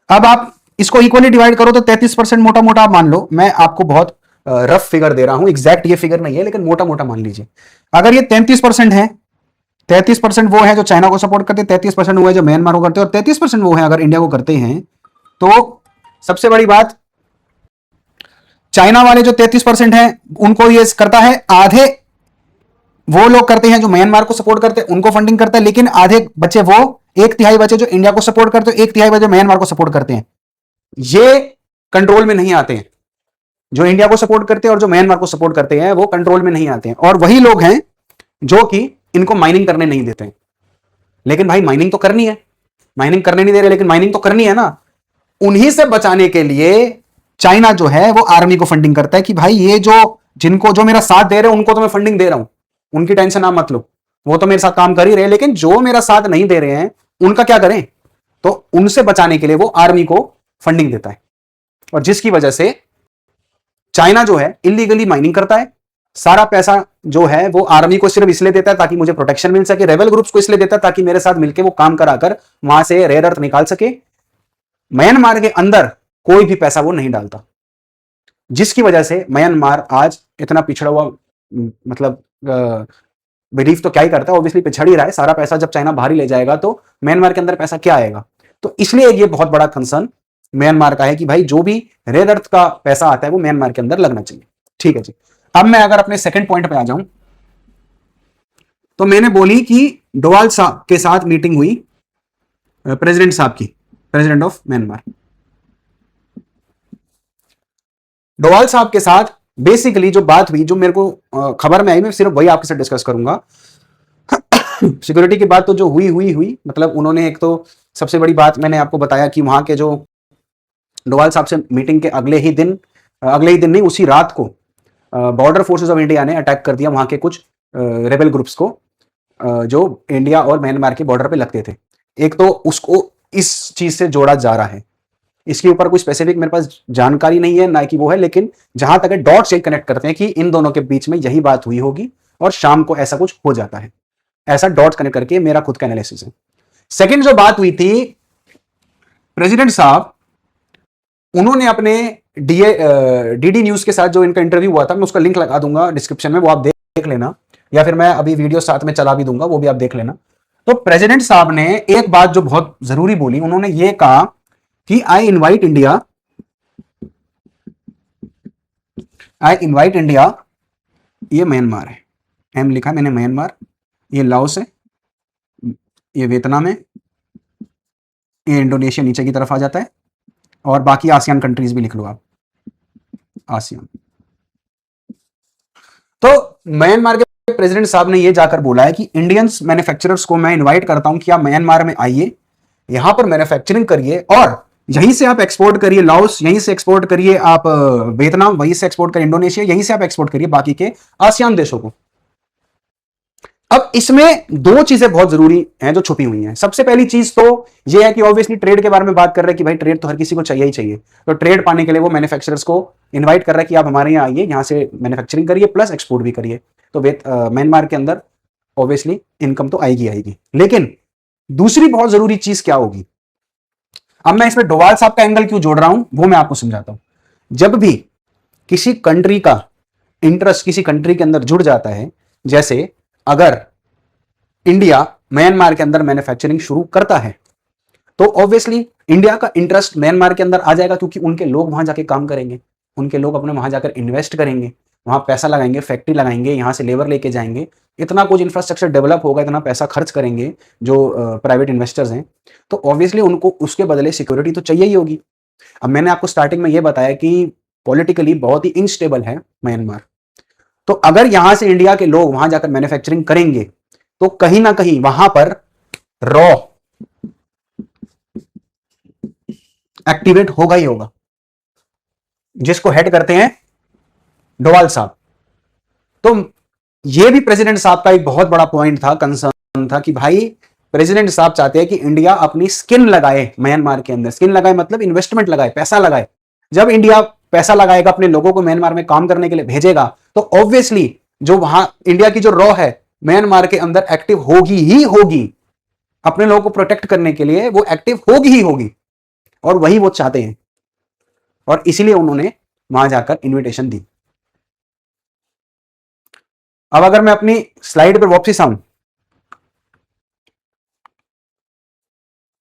अब आप इसको इक्वली डिवाइड करो तो 33% मोटा मोटा आप मान लो. मैं आपको बहुत रफ फिगर दे रहा हूं, एग्जैक्ट ये फिगर नहीं है, लेकिन मोटा मोटा मान लीजिए. अगर ये 33% है, 33% वो है जो चाइना को सपोर्ट करते हैं, 33% वो है जो म्यांमार को करते हैं और 33% वो है अगर इंडिया को करते हैं. तो सबसे बड़ी बात, चाइना वाले जो 33% हैं उनको ये करता है, आधे वो लोग करते हैं जो म्यांमार को सपोर्ट करते हैं, उनको फंडिंग करता है, लेकिन आधे बचे वो 1/3 बचे जो इंडिया को सपोर्ट करते हैं, 1/3 बचे म्यांमार को सपोर्ट करते हैं. ये कंट्रोल में नहीं आते हैं. जो इंडिया को सपोर्ट करते हैं और जो म्यांमार को सपोर्ट करते हैं वो कंट्रोल में नहीं आते हैं. और वही लोग हैं जो कि इनको माइनिंग करने नहीं देते हैं. लेकिन भाई माइनिंग तो करनी है, माइनिंग करने नहीं दे रहे, लेकिन माइनिंग तो करनी है ना. उन्हीं से बचाने के लिए चाइना जो है वो आर्मी को फंडिंग करता है कि भाई ये जो मेरा साथ दे रहे हैं उनको तो मैं फंडिंग दे रहा हूं, उनकी टेंशन आप मत लो, वो तो मेरे साथ काम कर ही रहे, लेकिन जो मेरा साथ नहीं दे रहे हैं उनका क्या करें. तो उनसे बचाने के लिए वो आर्मी को फंडिंग देता है. और जिसकी वजह से चाइना जो है इलीगली माइनिंग करता है. सारा पैसा जो है वो आर्मी को सिर्फ इसलिए देता है ताकि मुझे प्रोटेक्शन मिल सके, रेबेल ग्रुप्स को इसलिए देता है ताकि मेरे साथ मिलकर वो काम कराकर वहां से रेयर अर्थ निकाल सके. म्यांमार के अंदर कोई भी पैसा वो नहीं डालता, जिसकी वजह से म्यांमार आज इतना पिछड़ा हुआ, मतलब बिलीव तो क्या ही करता है, ऑब्वियसली पिछड़ ही रहा है. सारा पैसा जब चाइना बाहर ही ले जाएगा तो म्यांमार के अंदर पैसा क्या आएगा. तो इसलिए ये बहुत बड़ा कंसर्न म्यांमार का है कि भाई जो भी रेयर अर्थ का पैसा आता है वो म्यांमार के अंदर लगना चाहिए. ठीक है जी। अब मैं अगर अपने सेकंड पॉइंट पे आ जाऊं, तो मैंने बोली कि डोवाल साहब के साथ मीटिंग हुई, प्रेसिडेंट साहब की, प्रेसिडेंट ऑफ म्यांमार, डोवाल साहब के साथ बेसिकली जो बात हुई, जो मेरे को खबर में आई, मैं सिर्फ वही आपके साथ डिस्कस करूंगा। सिक्योरिटी की बात तो जो हुई मतलब उन्होंने एक तो सबसे बड़ी बात मैंने आपको बताया कि वहां के जो डोवाल साहब से मीटिंग के अगले ही दिन नहीं, उसी रात को बॉर्डर फोर्सेस ऑफ इंडिया ने अटैक कर दिया वहां के कुछ रेबल ग्रुप्स को, जो इंडिया और म्यांमार के बॉर्डर पे लगते थे। एक तो उसको इस चीज से जोड़ा जा रहा है, इसके ऊपर कोई स्पेसिफिक मेरे पास जानकारी नहीं है ना कि वो है, लेकिन जहां तक डॉट्स एक कनेक्ट करते हैं कि इन दोनों के बीच में यही बात हुई होगी और शाम को ऐसा कुछ हो जाता है। ऐसा डॉट्स कनेक्ट करके मेरा खुद का एनालिसिस है। सेकंड जो बात हुई थी, प्रेसिडेंट साहब उन्होंने अपने डीडी न्यूज के साथ जो इनका इंटरव्यू हुआ था, मैं उसका लिंक लगा दूंगा डिस्क्रिप्शन में, वो आप देख लेना, या फिर मैं अभी वीडियो साथ में चला भी दूंगा, वो भी आप देख लेना। तो प्रेसिडेंट साहब ने एक बात जो बहुत जरूरी बोली, उन्होंने ये कहा कि आई इनवाइट इंडिया, ये म्यांमार है, एम लिखा है मैंने म्यांमार, ये लाओस है, ये वियतनाम है, ये इंडोनेशिया नीचे की तरफ आ जाता है, और बाकी आसियान कंट्रीज भी लिख लो आप, आसियान। तो म्यांमार के प्रेसिडेंट साहब ने यह जाकर बोला है कि इंडियंस मैन्युफैक्चरर्स को मैं इनवाइट करता हूं कि आप म्यांमार में आइए, यहां पर मैन्युफैक्चरिंग करिए और यहीं से आप एक्सपोर्ट करिए लाओस, यहीं से एक्सपोर्ट करिए आप वियतनाम, वहीं से एक्सपोर्ट करिए इंडोनेशिया, यहीं से आप एक्सपोर्ट करिए बाकी के आसियान देशों को। अब इसमें दो चीजें बहुत जरूरी हैं जो छुपी हुई हैं। सबसे पहली चीज तो यह है कि ऑब्वियसली ट्रेड के बारे में बात कर रहे हैं कि भाई ट्रेड तो हर किसी को चाहिए ही चाहिए, तो ट्रेड पाने के लिए वो मैन्युफैक्चरर्स को इनवाइट कर रहा है कि आप हमारे यहाँ आइए, यहाँ से मैन्युफैक्चरिंग करिए प्लस एक्सपोर्ट भी करिए। तो म्यांमार के अंदर ऑब्वियसली इनकम तो आएगी। लेकिन दूसरी बहुत जरूरी चीज क्या होगी, अब मैं इसमें डोवाल साहब का एंगल क्यों जोड़ रहा हूं वो मैं आपको समझाता हूं। जब भी किसी कंट्री का इंटरेस्ट किसी कंट्री के अंदर जुड़ जाता है, जैसे अगर इंडिया म्यांमार के अंदर मैन्युफैक्चरिंग शुरू करता है, तो ऑब्वियसली इंडिया का इंटरेस्ट म्यांमार के अंदर आ जाएगा, क्योंकि उनके लोग वहां जाके काम करेंगे, उनके लोग अपने वहां जाकर इन्वेस्ट करेंगे, वहां पैसा लगाएंगे, फैक्ट्री लगाएंगे, यहां से लेबर लेके जाएंगे, इतना कुछ इंफ्रास्ट्रक्चर डेवलप होगा, इतना पैसा खर्च करेंगे जो प्राइवेट इन्वेस्टर्स हैं, तो ऑब्वियसली उनको उसके बदले सिक्योरिटी तो चाहिए ही होगी। अब मैंने आपको स्टार्टिंग में यह बताया कि पॉलिटिकली बहुत ही इनस्टेबल है म्यांमार, तो अगर यहां से इंडिया के लोग वहां जाकर मैन्युफैक्चरिंग करेंगे तो कहीं ना कहीं वहां पर रॉ एक्टिवेट होगा ही होगा, जिसको हेड करते हैं डोवाल साहब। तो यह भी प्रेसिडेंट साहब का एक बहुत बड़ा पॉइंट था, कंसर्न था कि भाई प्रेसिडेंट साहब चाहते हैं कि इंडिया अपनी स्किन लगाए म्यांमार के अंदर, स्किन लगाए मतलब इन्वेस्टमेंट लगाए, पैसा लगाए। जब इंडिया पैसा लगाएगा, अपने लोगों को म्यांमार में काम करने के लिए भेजेगा, तो ऑब्वियसली जो वहां इंडिया की जो रॉ है म्यांमार के अंदर एक्टिव होगी ही होगी, अपने लोगों को प्रोटेक्ट करने के लिए वो एक्टिव होगी ही होगी, और वही वो चाहते हैं, और इसीलिए उन्होंने वहां जाकर इन्विटेशन दी। अब अगर मैं अपनी स्लाइड पर वापस आऊं,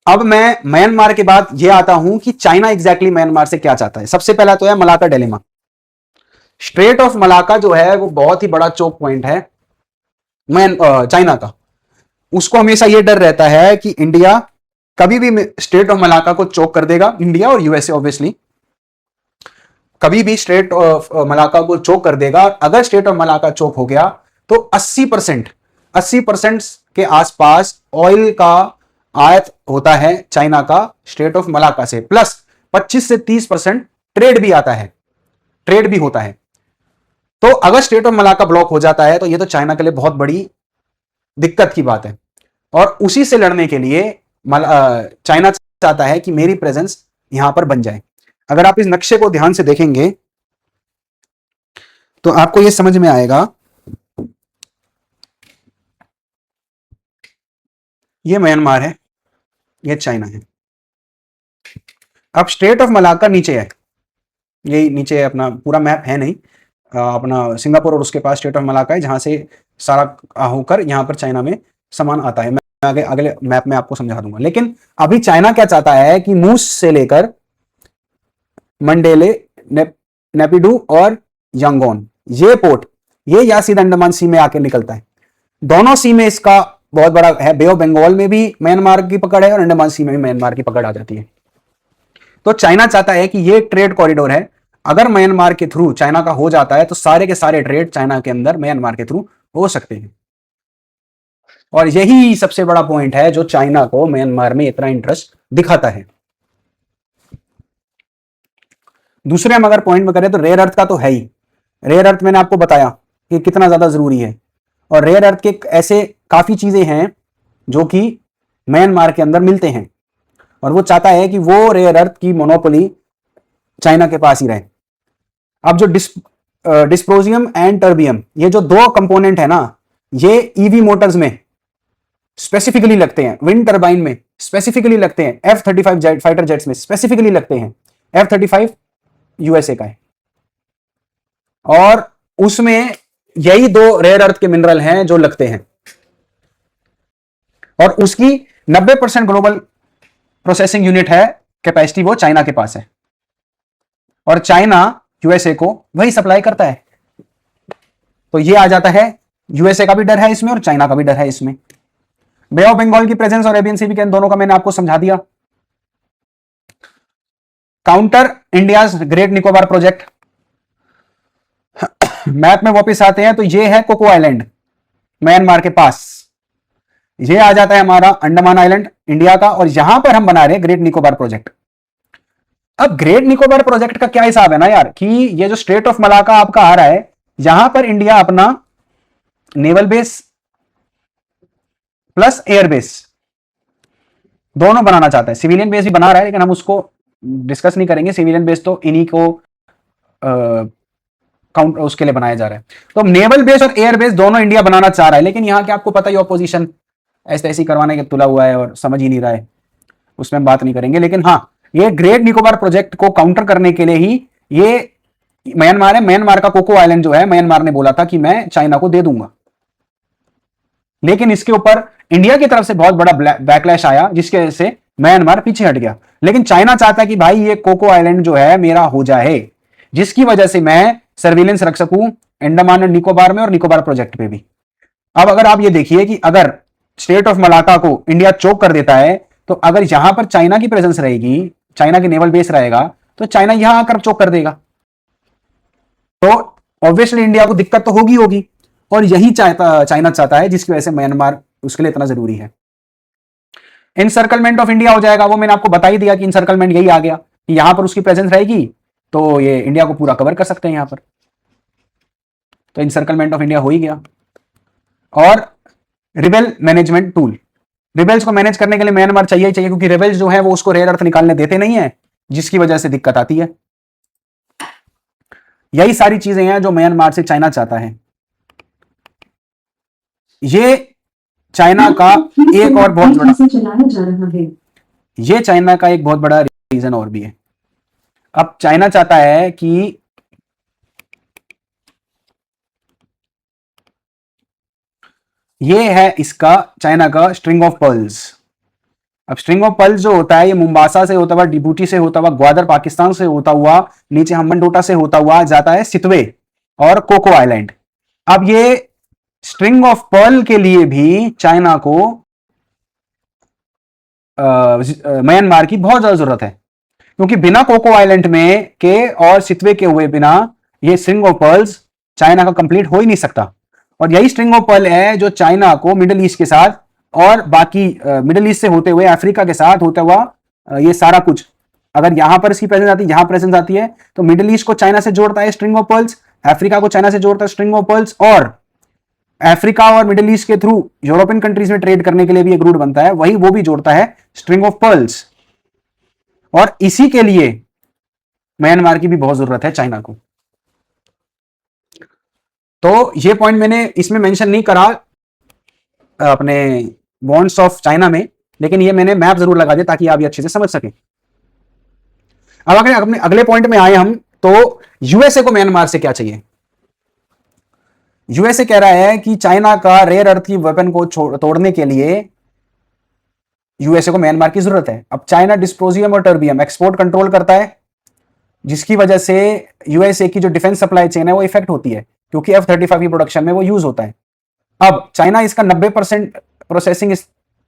अब मैं म्यांमार के बाद यह आता हूं कि चाइना एग्जैक्टली म्यांमार से क्या चाहता है। सबसे पहला तो है Malacca dilemma. Straight of Malacca जो है वो बहुत ही बड़ा चोक पॉइंट है चाइना का। उसको हमेशा यह डर रहता है कि इंडिया कभी भी स्ट्रेट ऑफ मलाका को चोक कर देगा, इंडिया और यूएसए ऑब्वियसली कभी भी स्ट्रेट ऑफ मलाका को चोक कर देगा। अगर स्ट्रेट ऑफ मलाका चोक हो गया तो 80% के आसपास ऑयल का आयात होता है चाइना का स्ट्रेट ऑफ मलाका से, प्लस 25 से 30% ट्रेड भी आता है, ट्रेड भी होता है। तो अगर स्ट्रेट ऑफ मलाका ब्लॉक हो जाता है तो यह तो चाइना के लिए बहुत बड़ी दिक्कत की बात है, और उसी से लड़ने के लिए चाइना चाहता है कि मेरी प्रेजेंस यहां पर बन जाए। अगर आप इस नक्शे को ध्यान से देखेंगे तो आपको यह समझ में आएगा, यह म्यांमार है, यह चाइना है। अब स्ट्रेट ऑफ मलाका नीचे है, यही नीचे है, अपना पूरा मैप है नहीं, अपना सिंगापुर और उसके पास स्ट्रेट ऑफ मलाका है, जहां से सारा होकर यहां पर चाइना में सामान आता है। मैं आगे अगले मैप में आपको समझा दूंगा। लेकिन अभी चाइना क्या चाहता है कि मूस से लेकर मंडेले, नेपिडू और यांगोन, ये पोर्ट, ये यासीद अंडमान सी में आके निकलता है। दोनों सी में इसका बहुत बड़ा है। बे ऑफ बंगाल में भी म्यांमार की पकड़ है और अंडमान सी में भी म्यांमार की पकड़ आ जाती है। तो चाइना चाहता है कि ये ट्रेड कॉरिडोर है, अगर म्यांमार के थ्रू चाइना का हो जाता है तो सारे के सारे ट्रेड चाइना के अंदर म्यांमार के थ्रू हो सकते हैं। और यही सबसे बड़ा पॉइंट है जो चाइना को म्यांमार में इतना इंटरेस्ट दिखाता है। दूसरे हम अगर पॉइंट में करें तो रेयर अर्थ का तो है ही। रेयर अर्थ मैंने आपको बताया कि कितना ज्यादा जरूरी है, और रेयर अर्थ के ऐसे काफी चीजें हैं जो कि म्यांमार के अंदर मिलते हैं, और वो चाहता है कि वो रेयर अर्थ की मोनोपोली चाइना के पास ही रहे। अब जो डिस्प्रोजियम एंड टर्बियम, ये जो दो कंपोनेंट है ना, ये ईवी मोटर्स में स्पेसिफिकली लगते हैं, विंड टर्बाइन में स्पेसिफिकली लगते हैं, F-35 फाइटर जेट्स में स्पेसिफिकली लगते हैं। F-35 यूएसए का है, और उसमें यही दो रेयर अर्थ के मिनरल हैं जो लगते हैं, और उसकी 90% ग्लोबल प्रोसेसिंग यूनिट है कैपेसिटी, वो चाइना के पास है, और चाइना यूएसए को वही सप्लाई करता है। तो ये आ जाता है, यूएसए का भी डर है इसमें और चाइना का भी डर है इसमें। बे ऑफ बंगाल की प्रेजेंस और अरेबियन सी वीकेंड दोनों का मैंने आपको समझा दिया। Counter India's great Nicobar project, map में वापस आते हैं तो ये है कोको आइलैंड म्यांमार के पास, ये आ जाता है हमारा अंडमान आइलैंड इंडिया का, और यहां पर हम बना रहे हैं ग्रेट निकोबार प्रोजेक्ट। अब ग्रेट निकोबार प्रोजेक्ट का क्या हिसाब है ना यार, कि ये जो स्ट्रेट ऑफ मलाका आपका आ रहा है, यहां पर इंडिया अपना naval base plus air base दोनों बनाना चाहता है। सिविलियन बेस भी बना रहा है, लेकिन हम उसको डिस्कस नहीं करेंगे। सिविलियन बेस तो इन्हीं को काउंट उसके लिए बनाया जा रहा है। तो नेवल बेस और एयर बेस दोनों इंडिया बनाना चाह रहा है, लेकिन यहाँ के आपको पता ही ऑपोजिशन ऐसे ऐसी करवाने के तुला हुआ है और समझ ही नहीं रहा है, उसमें हम बात नहीं करेंगे। लेकिन हाँ, ये ग्रेट निकोबार प्रोजेक्ट को काउंटर करने के लिए ही ये म्यांमार है। म्यांमार का कोको आइलैंड जो है, म्यांमार ने बोला था कि मैं चाइना को दे दूंगा, लेकिन इसके ऊपर इंडिया की तरफ से बहुत बड़ा बैकलैश आया, जिसकी वजह से म्यांमार पीछे हट गया। लेकिन चाइना चाहता है कि भाई ये कोको आइलैंड जो है मेरा हो जाए, जिसकी वजह से मैं सर्विलेंस रख सकूं अंडमान एंड निकोबार में और निकोबार प्रोजेक्ट पे भी। अब अगर आप ये देखिए कि अगर स्टेट ऑफ मलाका को इंडिया चोक कर देता है, तो अगर यहां पर चाइना की प्रेजेंस रहेगी, चाइना की नेवल बेस रहेगा, तो चाइना यहां आकर चोक कर देगा, तो ऑब्वियसली इंडिया को दिक्कत तो होगी होगी, और यही चाइना चाहता है, जिसकी वजह से म्यांमार उसके लिए इतना जरूरी है। इनसर्कलमेंट ऑफ इंडिया हो जाएगा, वो मैंने आपको बता ही दिया कि इनसर्कलमेंट यही आ गया कि यहां पर उसकी प्रेजेंस रहेगी तो ये इंडिया को पूरा कवर कर सकते हैं यहां पर। तो इनसर्कलमेंट ऑफ इंडिया हो ही गया। और रिबेल मैनेजमेंट टूल, रिबेल्स को मैनेज करने के लिए म्यांमार चाहिए ही चाहिए, क्योंकि रिबेल्स जो है वो उसको रेयर अर्थ निकालने देते नहीं है, जिसकी वजह से दिक्कत आती है। यही सारी चीजें हैं जो म्यांमार से चाइना चाहता है। ये चाइना का एक और बहुत बड़ा चलाया जा रहा है, ये चाइना का एक बहुत बड़ा रीजन और भी है। अब चाइना चाहता है कि ये है इसका चाइना का स्ट्रिंग ऑफ पर्ल्स। अब स्ट्रिंग ऑफ पर्ल्स जो होता है, ये मुंबासा से होता हुआ, डिबूटी से होता हुआ, ग्वादर पाकिस्तान से होता हुआ, नीचे हम्बनटोटा से होता हुआ जाता है सितवे और कोको आइलैंड। अब ये स्ट्रिंग ऑफ पर्ल के लिए भी चाइना को म्यांमार की बहुत ज्यादा जरूरत है, क्योंकि बिना कोको आइलैंड में के और सितवे के हुए बिना ये स्ट्रिंग ऑफ पर्ल्स चाइना का कंप्लीट हो ही नहीं सकता। और यही स्ट्रिंग ऑफ पर्ल है जो चाइना को मिडिल ईस्ट के साथ और बाकी मिडिल ईस्ट से होते हुए अफ्रीका के साथ होता हुआ ये सारा कुछ, अगर यहां पर इसकी प्रेजेंस आती है, यहां प्रेजेंस आती है, तो मिडिल ईस्ट को चाइना से जोड़ता है स्ट्रिंग ऑफ पर्ल्स, अफ्रीका को चाइना से जोड़ता है स्ट्रिंग ऑफ पर्ल्स, और अफ्रीका और मिडिल ईस्ट के थ्रू यूरोपियन कंट्रीज में ट्रेड करने के लिए भी एक रूट बनता है, वही वो भी जोड़ता है स्ट्रिंग ऑफ पर्ल्स। और इसी के लिए म्यांमार की भी बहुत जरूरत है चाइना को। तो ये पॉइंट मैंने इसमें मेंशन नहीं करा अपने बॉन्ड्स ऑफ चाइना में, लेकिन ये मैंने मैप जरूर लगा दिया ताकि आप ये अच्छे से समझ सकें। अब अगर अपने अगले पॉइंट में आए हम, तो यूएसए को म्यांमार से क्या चाहिए। यूएसए कह रहा है कि चाइना का रेयर अर्थ की वेपन को तोड़ने के लिए यूएसए को म्यांमार की जरूरत है। अब चाइना डिस्प्रोजियम और टर्बियम एक्सपोर्ट कंट्रोल करता है, जिसकी वजह से यूएसए की जो डिफेंस सप्लाई चेन है वो इफेक्ट होती है। क्योंकि F-35 की प्रोडक्शन में वो यूज होता है। अब चाइना इसका 90% प्रोसेसिंग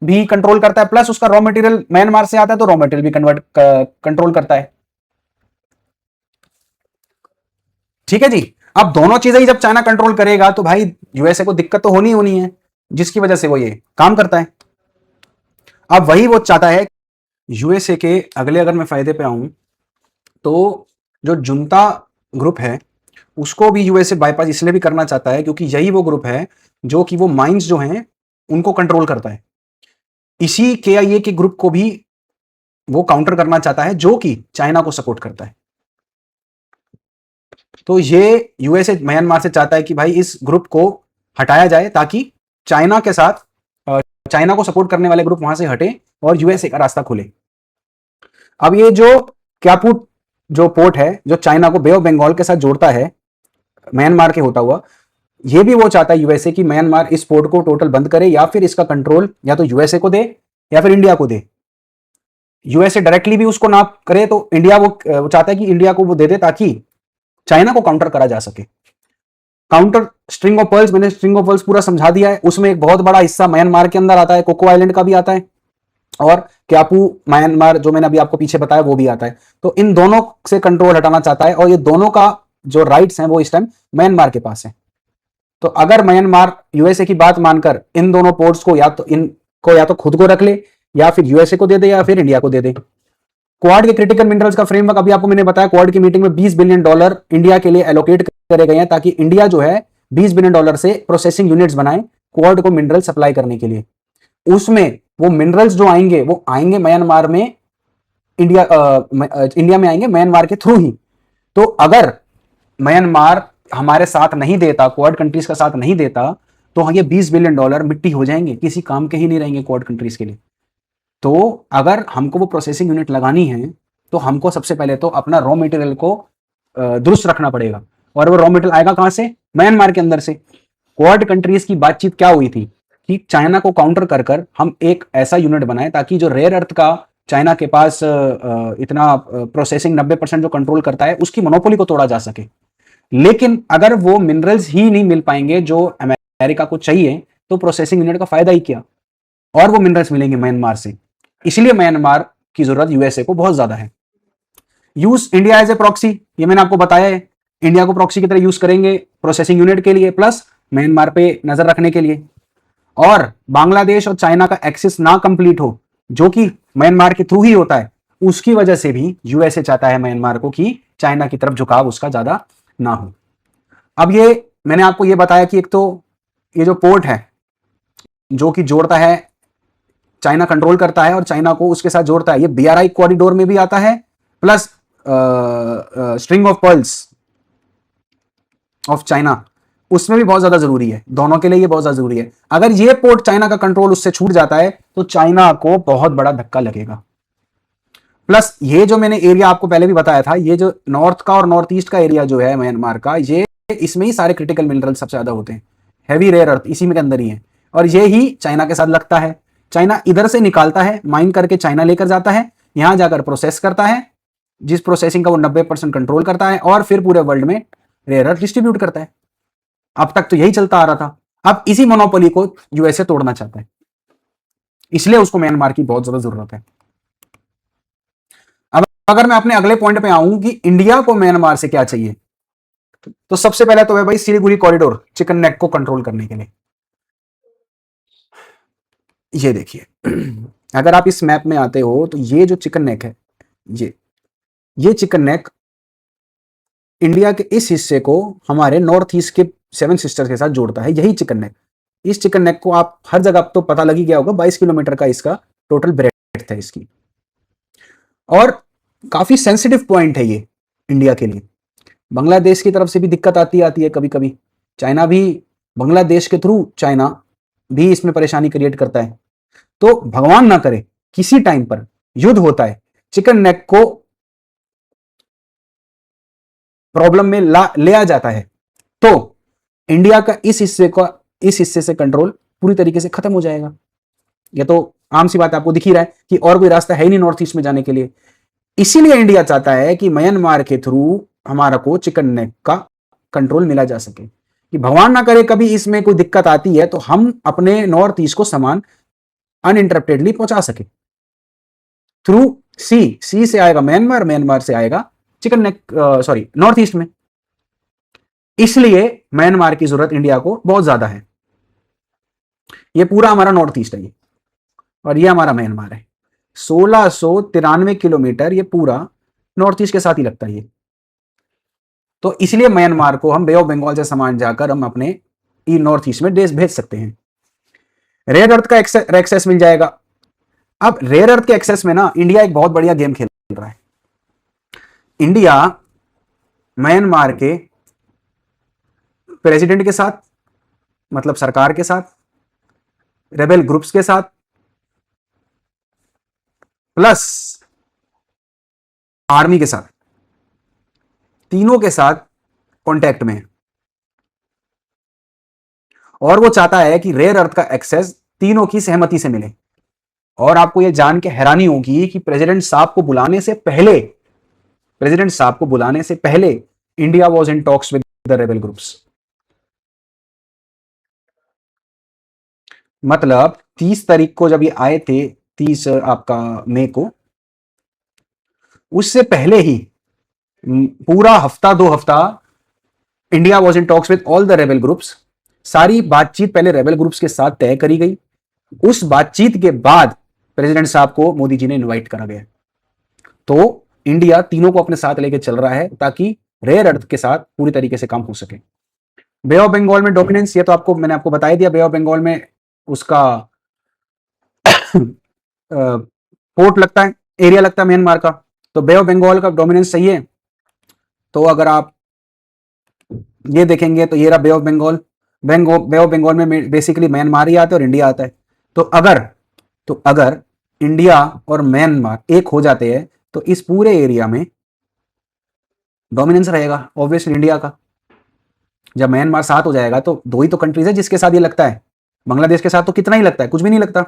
भी कंट्रोल करता है, प्लस उसका रॉ मटेरियल म्यांमार से आता है, तो रॉ मटेरियल भी कंट्रोल करता है। ठीक है जी। अब दोनों चीजें ही जब चाइना कंट्रोल करेगा तो भाई यूएसए को दिक्कत तो होनी है, जिसकी वजह से वो ये काम करता है। अब वही वो चाहता है। यूएसए के अगले अगर मैं फायदे पे आऊं तो जो जुंता ग्रुप है उसको भी यूएसए बाईपास इसलिए भी करना चाहता है क्योंकि यही वो ग्रुप है जो कि वो माइंस जो हैं उनको कंट्रोल करता है। इसी केआईए के ग्रुप को भी वो काउंटर करना चाहता है जो कि चाइना को सपोर्ट करता है। तो ये यूएसए म्यांमार से चाहता है कि भाई इस ग्रुप को हटाया जाए ताकि चाइना के साथ चाइना को सपोर्ट करने वाले ग्रुप वहां से हटे और यूएसए का रास्ता खुले। अब ये जो क्यापुट जो पोर्ट है जो चाइना को बे ऑफ बंगाल के साथ जोड़ता है म्यांमार के होता हुआ, ये भी वो चाहता है यूएसए कि म्यांमार इस पोर्ट को टोटल बंद करे या फिर इसका कंट्रोल या तो यूएसए को दे या फिर इंडिया को दे। यूएसए डायरेक्टली भी उसको ना करे तो इंडिया वो चाहता है कि इंडिया को वो दे दे ताकि चाइना को काउंटर करा जा सके। काउंटर स्ट्रिंग ऑफ पर्ल्स, मैंने स्ट्रिंग ऑफ पर्ल्स पूरा समझा दिया है। उसमें एक बहुत बड़ा हिस्सा म्यांमार के अंदर आता है, कोको आइलैंड का भी आता है और क्यापू म्यांमार जो मैंने अभी आपको पीछे बताया वो भी आता है। तो इन दोनों से कंट्रोल हटाना चाहता है और ये दोनों का जो राइट्स हैं वो इस टाइम म्यांमार के पास है। तो अगर म्यांमार यूएसए की बात मानकर इन दोनों पोर्ट्स को या तो खुद को रख ले या फिर यूएसए को दे दे या फिर इंडिया को दे दे। क्वाड के क्रिटिकल मिनरल्स का फ्रेमवर्क अभी आपको मैंने बताया, क्वाड की मीटिंग में $20 बिलियन इंडिया के लिए एलोकेट करे गए हैं ताकि इंडिया जो है $20 बिलियन से प्रोसेसिंग यूनिट्स बनाए क्वाड को मिनरल सप्लाई करने के लिए। उसमें वो मिनरल्स जो आएंगे वो आएंगे म्यांमार में, इंडिया में आएंगे म्यांमार के थ्रू ही। तो अगर म्यांमार हमारे साथ नहीं देता, क्वाड कंट्रीज का साथ नहीं देता, तो ये $20 बिलियन मिट्टी हो जाएंगे, किसी काम के ही नहीं रहेंगे क्वाड कंट्रीज के लिए। तो अगर हमको वो प्रोसेसिंग यूनिट लगानी है तो हमको सबसे पहले तो अपना रॉ मटेरियल को दुरुस्त रखना पड़ेगा। और वो रॉ मटेरियल आएगा कहां से? म्यांमार के अंदर से। क्वाड कंट्रीज की बातचीत क्या हुई थी कि चाइना को काउंटर कर कर हम एक ऐसा यूनिट बनाए ताकि जो रेयर अर्थ का चाइना के पास इतना प्रोसेसिंग 90% जो कंट्रोल करता है उसकी मोनोपोली को तोड़ा जा सके। लेकिन अगर वो मिनरल्स ही नहीं मिल पाएंगे जो अमेरिका को चाहिए तो प्रोसेसिंग यूनिट का फायदा ही क्या, और वो मिनरल्स मिलेंगे म्यांमार से। इसलिए म्यांमार की जरूरत यूएसए को बहुत ज्यादा है। Use India as a proxy, ये मैंने आपको बताया है, इंडिया को प्रॉक्सी की तरह यूज करेंगे प्रोसेसिंग यूनिट के लिए प्लस म्यांमार पे नजर रखने के लिए। और बांग्लादेश और चाइना का एक्सेस ना कंप्लीट हो जो कि म्यांमार के थ्रू ही होता है, उसकी वजह से भी यूएसए चाहता है म्यांमार को कि चाइना की तरफ झुकाव उसका ज्यादा ना हो। अब ये मैंने आपको ये बताया कि एक तो ये जो पोर्ट है जो कि जोड़ता है, चाइना कंट्रोल करता है और चाइना को उसके साथ जोड़ता है, ये बीआरआई कॉरिडोर में भी आता है plus string of pearls of China उसमें भी बहुत ज्यादा जरूरी है। दोनों के लिए ये बहुत ज्यादा जरूरी है। अगर ये पोर्ट चाइना का कंट्रोल उससे छूट जाता है तो चाइना को बहुत बड़ा धक्का लगेगा। प्लस ये जो मैंने एरिया आपको पहले भी बताया था, ये जो नॉर्थ का और नॉर्थ ईस्ट का एरिया जो है म्यांमार का, ये इसमें ही सारे क्रिटिकल मिनरल सबसे ज्यादा होते हैं, हैवी रेयर अर्थ इसी में के अंदर ही है। और ये ही चाइना के साथ लगता है। चाइना इधर से निकालता है, माइन करके चाइना लेकर जाता है, यहां जाकर प्रोसेस करता है, जिस प्रोसेसिंग का वो 90% कंट्रोल करता है और फिर पूरे वर्ल्ड में रेयर अर्थ डिस्ट्रीब्यूट करता है। अब तक तो यही चलता आ रहा था। अब इसी मोनोपोली को यूएसए तोड़ना चाहता है, इसलिए उसको म्यांमार की बहुत ज्यादा जरूरत है। अब अगर मैं अपने अगले पॉइंट पे आऊं कि इंडिया को म्यांमार से क्या चाहिए, तो सबसे पहले तो है भाई सिलीगुड़ी कॉरिडोर चिकन नेक को कंट्रोल करने के लिए। ये देखिए, अगर आप इस मैप में आते हो तो ये जो चिकन नेक है, ये चिकन नेक इंडिया के इस हिस्से को हमारे नॉर्थ ईस्ट के 7 सिस्टर्स के साथ जोड़ता है। यही चिकन नेक, इस चिकन नेक को आप हर जगह तो पता लगी गया होगा, 22 किलोमीटर का इसका टोटल ब्रेथ है इसकी। और काफी सेंसिटिव पॉइंट है ये इंडिया के लिए। बांग्लादेश की तरफ से भी दिक्कत आती है कभी कभी, चाइना भी बांग्लादेश के थ्रू चाइना भी इसमें परेशानी क्रिएट करता है। तो भगवान ना करे किसी टाइम पर युद्ध होता है, चिकन नेक को प्रॉब्लम में ले आ जाता है, तो इंडिया का इस हिस्से से कंट्रोल पूरी तरीके से खत्म हो जाएगा। यह तो आम सी बात आपको दिख ही रहा है कि और कोई रास्ता है ही नहीं नॉर्थ ईस्ट में जाने के लिए। इसीलिए इंडिया चाहता है कि म्यांमार के थ्रू हमारा को चिकन नेक का कंट्रोल मिला जा सके। कि भगवान ना करे कभी इसमें कोई दिक्कत आती है तो हम अपने नॉर्थ ईस्ट को सामान अनइंटरप्टेडली पहुंचा सके थ्रू सी से आएगा म्यांमार, म्यांमार से आएगा chicken neck, sorry north east में। इसलिए म्यांमार की जरूरत इंडिया को बहुत ज्यादा है। ये पूरा हमारा नॉर्थ ईस्ट है ये, और ये हमारा म्यांमार है। 1693 किलोमीटर ये पूरा नॉर्थ ईस्ट के साथ ही लगता है ये। तो इसलिए म्यांमार को हम बे ऑफ बंगाल से सामान जाकर हम अपने नॉर्थ ईस्ट में देश भेज सकते हैं। रेयर अर्थ का एक्सेस मिल जाएगा। अब रेयर अर्थ के एक्सेस में ना इंडिया एक बहुत बढ़िया गेम खेल रहा है। इंडिया म्यांमार के प्रेसिडेंट के साथ, मतलब सरकार के साथ, रेबेल ग्रुप्स के साथ, प्लस आर्मी के साथ, तीनों के साथ कांटेक्ट में है। और वो चाहता है कि रेयर अर्थ का एक्सेस तीनों की सहमति से मिले। और आपको ये जान के हैरानी होगी कि प्रेसिडेंट साहब को बुलाने से पहले India was in talks with the rebel groups. मतलब 30 तारीख को जब ये आए थे, 30 आपका मई को, उससे पहले ही पूरा हफ्ता 2 हफ्ता India was in talks with all the rebel groups. सारी बातचीत पहले रेबेल ग्रुप्स के साथ तय करी गई। उस बातचीत के बाद प्रेसिडेंट साहब को मोदी जी ने इनवाइट करा गया। तो इंडिया तीनों को अपने साथ लेके चल रहा है ताकि रेयर अर्थ के साथ पूरी तरीके से काम हो सके। बे ऑफ बंगाल में डोमिनेंस, ये तो मैंने आपको बता दिया। बे ऑफ बंगाल में उसका पोर्ट लगता है, एरिया लगता है म्यांमार का। तो बे ऑफ बंगाल का डोमिनेंस चाहिए तो अगर आप ये देखेंगे तो ये रहा bay of Bengal. Bay of Bengal में बेसिकली म्यांमार ही आता है और इंडिया आता है। तो अगर इंडिया और म्यांमार एक हो जाते हैं तो इस पूरे एरिया में डोमिनेंस रहेगा ऑब्वियसली इंडिया का। जब म्यांमार साथ हो जाएगा तो 2 ही तो कंट्रीज है जिसके साथ ये लगता है। बांग्लादेश के साथ तो कितना ही लगता है, कुछ भी नहीं लगता।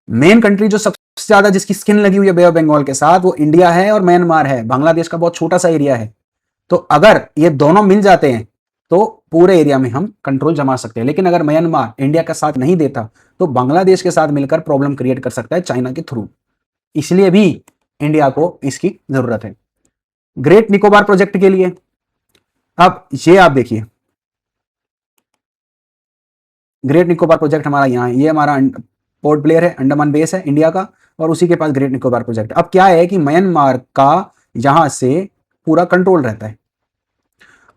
मेन कंट्री जो सबसे ज्यादा जिसकी स्किन लगी हुई है बे ऑफ बंगाल के साथ वो इंडिया है और म्यांमार है। बांग्लादेश का बहुत छोटा सा एरिया है। तो अगर ये दोनों मिल जाते हैं तो पूरे एरिया में हम कंट्रोल जमा सकते हैं। लेकिन अगर म्यांमार इंडिया का साथ नहीं देता तो बांग्लादेश के साथ मिलकर प्रॉब्लम क्रिएट कर सकता है चाइना के थ्रू। इसलिए भी इंडिया को इसकी जरूरत है। ग्रेट निकोबार प्रोजेक्ट के लिए अब ये आप देखिए, ग्रेट निकोबार प्रोजेक्ट हमारा यहाँ है। ये हमारा पोर्ट ब्लेयर है, अंडमान बेस है इंडिया का, और उसी के पास ग्रेट निकोबार प्रोजेक्ट। अब क्या है कि म्यांमार का यहां से पूरा कंट्रोल रहता है।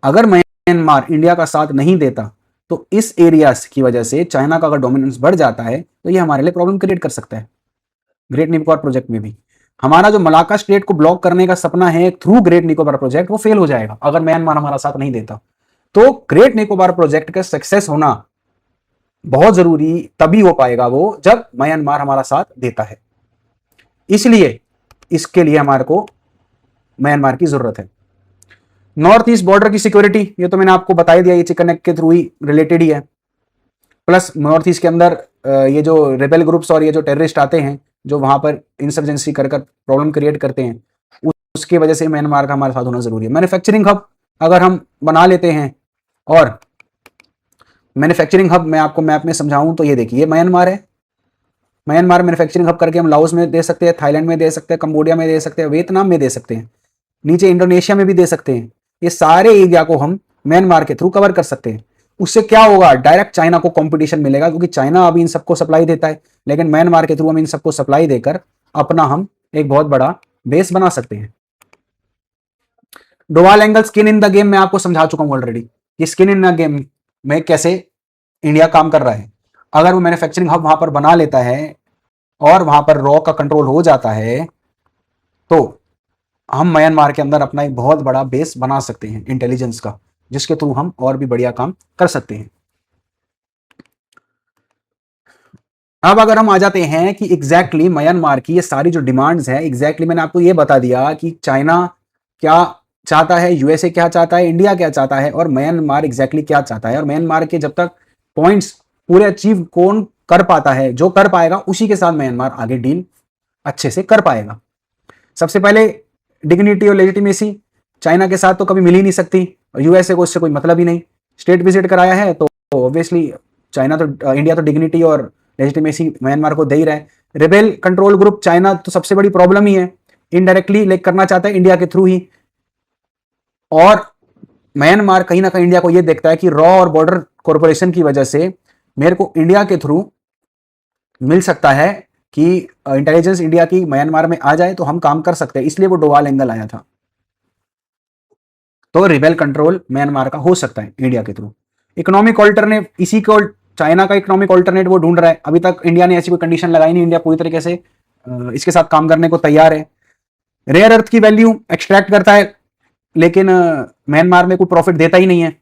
अगर म्यांमार इंडिया का साथ नहीं देता तो इस एरिया की वजह से चाइना का अगर डोमिनेंस बढ़ जाता है तो ये हमारे लिए प्रॉब्लम क्रिएट कर सकता है। ग्रेट निकोबार प्रोजेक्ट में भी हमारा जो मलाका स्टेट को ब्लॉक करने का सपना है थ्रू ग्रेट निकोबार प्रोजेक्ट, वो फेल हो जाएगा अगर म्यांमार हमारा साथ नहीं देता। तो ग्रेट निकोबार प्रोजेक्ट का सक्सेस होना बहुत जरूरी तभी हो पाएगा वो जब म्यांमार हमारा साथ देता है। इसलिए इसके लिए हमारे को म्यांमार की जरूरत है। नॉर्थ ईस्ट बॉर्डर की सिक्योरिटी, ये तो मैंने आपको बता ही दिया, ये चिकन नेक के थ्रू ही रिलेटेड ही है। प्लस नॉर्थ ईस्ट के अंदर ये जो रेबेल ग्रुप्स और ये जो टेररिस्ट आते हैं जो वहां पर इंसर्जेंसी कर प्रॉब्लम क्रिएट करते हैं, उसकी वजह से म्यांमार का हमारे साथ होना जरूरी है। मैन्युफैक्चरिंग हब अगर हम बना लेते हैं, और मैन्युफैक्चरिंग हब मैं आपको मैप में समझाऊं तो ये देखिए, ये म्यांमार है। म्यांमार मैन्युफैक्चरिंग हब करके हम लाओस में दे सकते हैं, थाईलैंड में दे सकते हैं, कंबोडिया में दे सकते हैं, वियतनाम में दे सकते हैं, नीचे इंडोनेशिया में भी दे सकते हैं। ये सारे एरिया को हम म्यांमार के थ्रू कवर कर सकते हैं। उससे क्या होगा, डायरेक्ट चाइना को कंपटीशन मिलेगा, क्योंकि चाइना अभी इन सबको सप्लाई देता है, लेकिन म्यांमार के थ्रू हम इन सबको सप्लाई देकर अपना हम एक बहुत बड़ा बेस बना सकते हैं। Dual angle skin in the game मैं आपको समझा चुका हूं ऑलरेडी कि स्किन इन द गेम में कैसे इंडिया काम कर रहा है। अगर वो मैन्युफैक्चरिंग हब वहां पर बना लेता है और वहां पर रॉ का कंट्रोल हो जाता है तो हम म्यांमार के अंदर अपना एक बहुत बड़ा बेस बना सकते हैं इंटेलिजेंस का, जिसके थ्रू हम और भी बढ़िया काम कर सकते हैं। अब अगर हम आ जाते हैं कि एग्जैक्टली म्यांमार की ये सारी जो डिमांड्स है, एग्जैक्टली मैंने आपको ये बता दिया कि चाइना क्या चाहता है, यूएसए क्या चाहता है, इंडिया क्या चाहता है, और म्यांमार एग्जैक्टली क्या चाहता है। और म्यांमार के जब तक पॉइंट्स पूरे अचीव कौन कर पाता है, जो कर पाएगा उसी के साथ म्यांमार आगे डील अच्छे से कर पाएगा। सबसे पहले डिग्निटी और लेजिटिमेसी, चाइना के साथ तो कभी मिल ही नहीं सकती, और यूएसए को इससे कोई मतलब ही नहीं। स्टेट विजिट कराया है तो ऑब्वियसली चाइना तो इंडिया तो डिग्निटी और लेजिटिमेसी म्यांमार को दे ही रहा है। रिबेल कंट्रोल ग्रुप चाइना तो सबसे बड़ी प्रॉब्लम ही है, इनडायरेक्टली लेक करना चाहता है इंडिया के थ्रू ही। और म्यांमार कहीं ना कहीं इंडिया को यह देखता है कि रॉ और बॉर्डर कॉरपोरेशन की वजह से मेरे को इंडिया के थ्रू मिल सकता है कि इंटेलिजेंस इंडिया की म्यांमार में आ जाए तो हम काम कर सकते हैं, इसलिए वो डोवाल एंगल आया था। तो रिबेल कंट्रोल म्यांमार का हो सकता है इंडिया के थ्रू। इकोनॉमिक ऑल्टरनेट, इसी को चाइना का इकोनॉमिक ऑल्टरनेट वो ढूंढ रहा है। अभी तक इंडिया ने ऐसी कोई कंडीशन लगाई नहीं, इंडिया पूरी तरीके से इसके साथ काम करने को तैयार है। रेयर अर्थ की वैल्यू एक्सट्रैक्ट करता है, लेकिन म्यांमार में कोई प्रॉफिट देता ही नहीं है।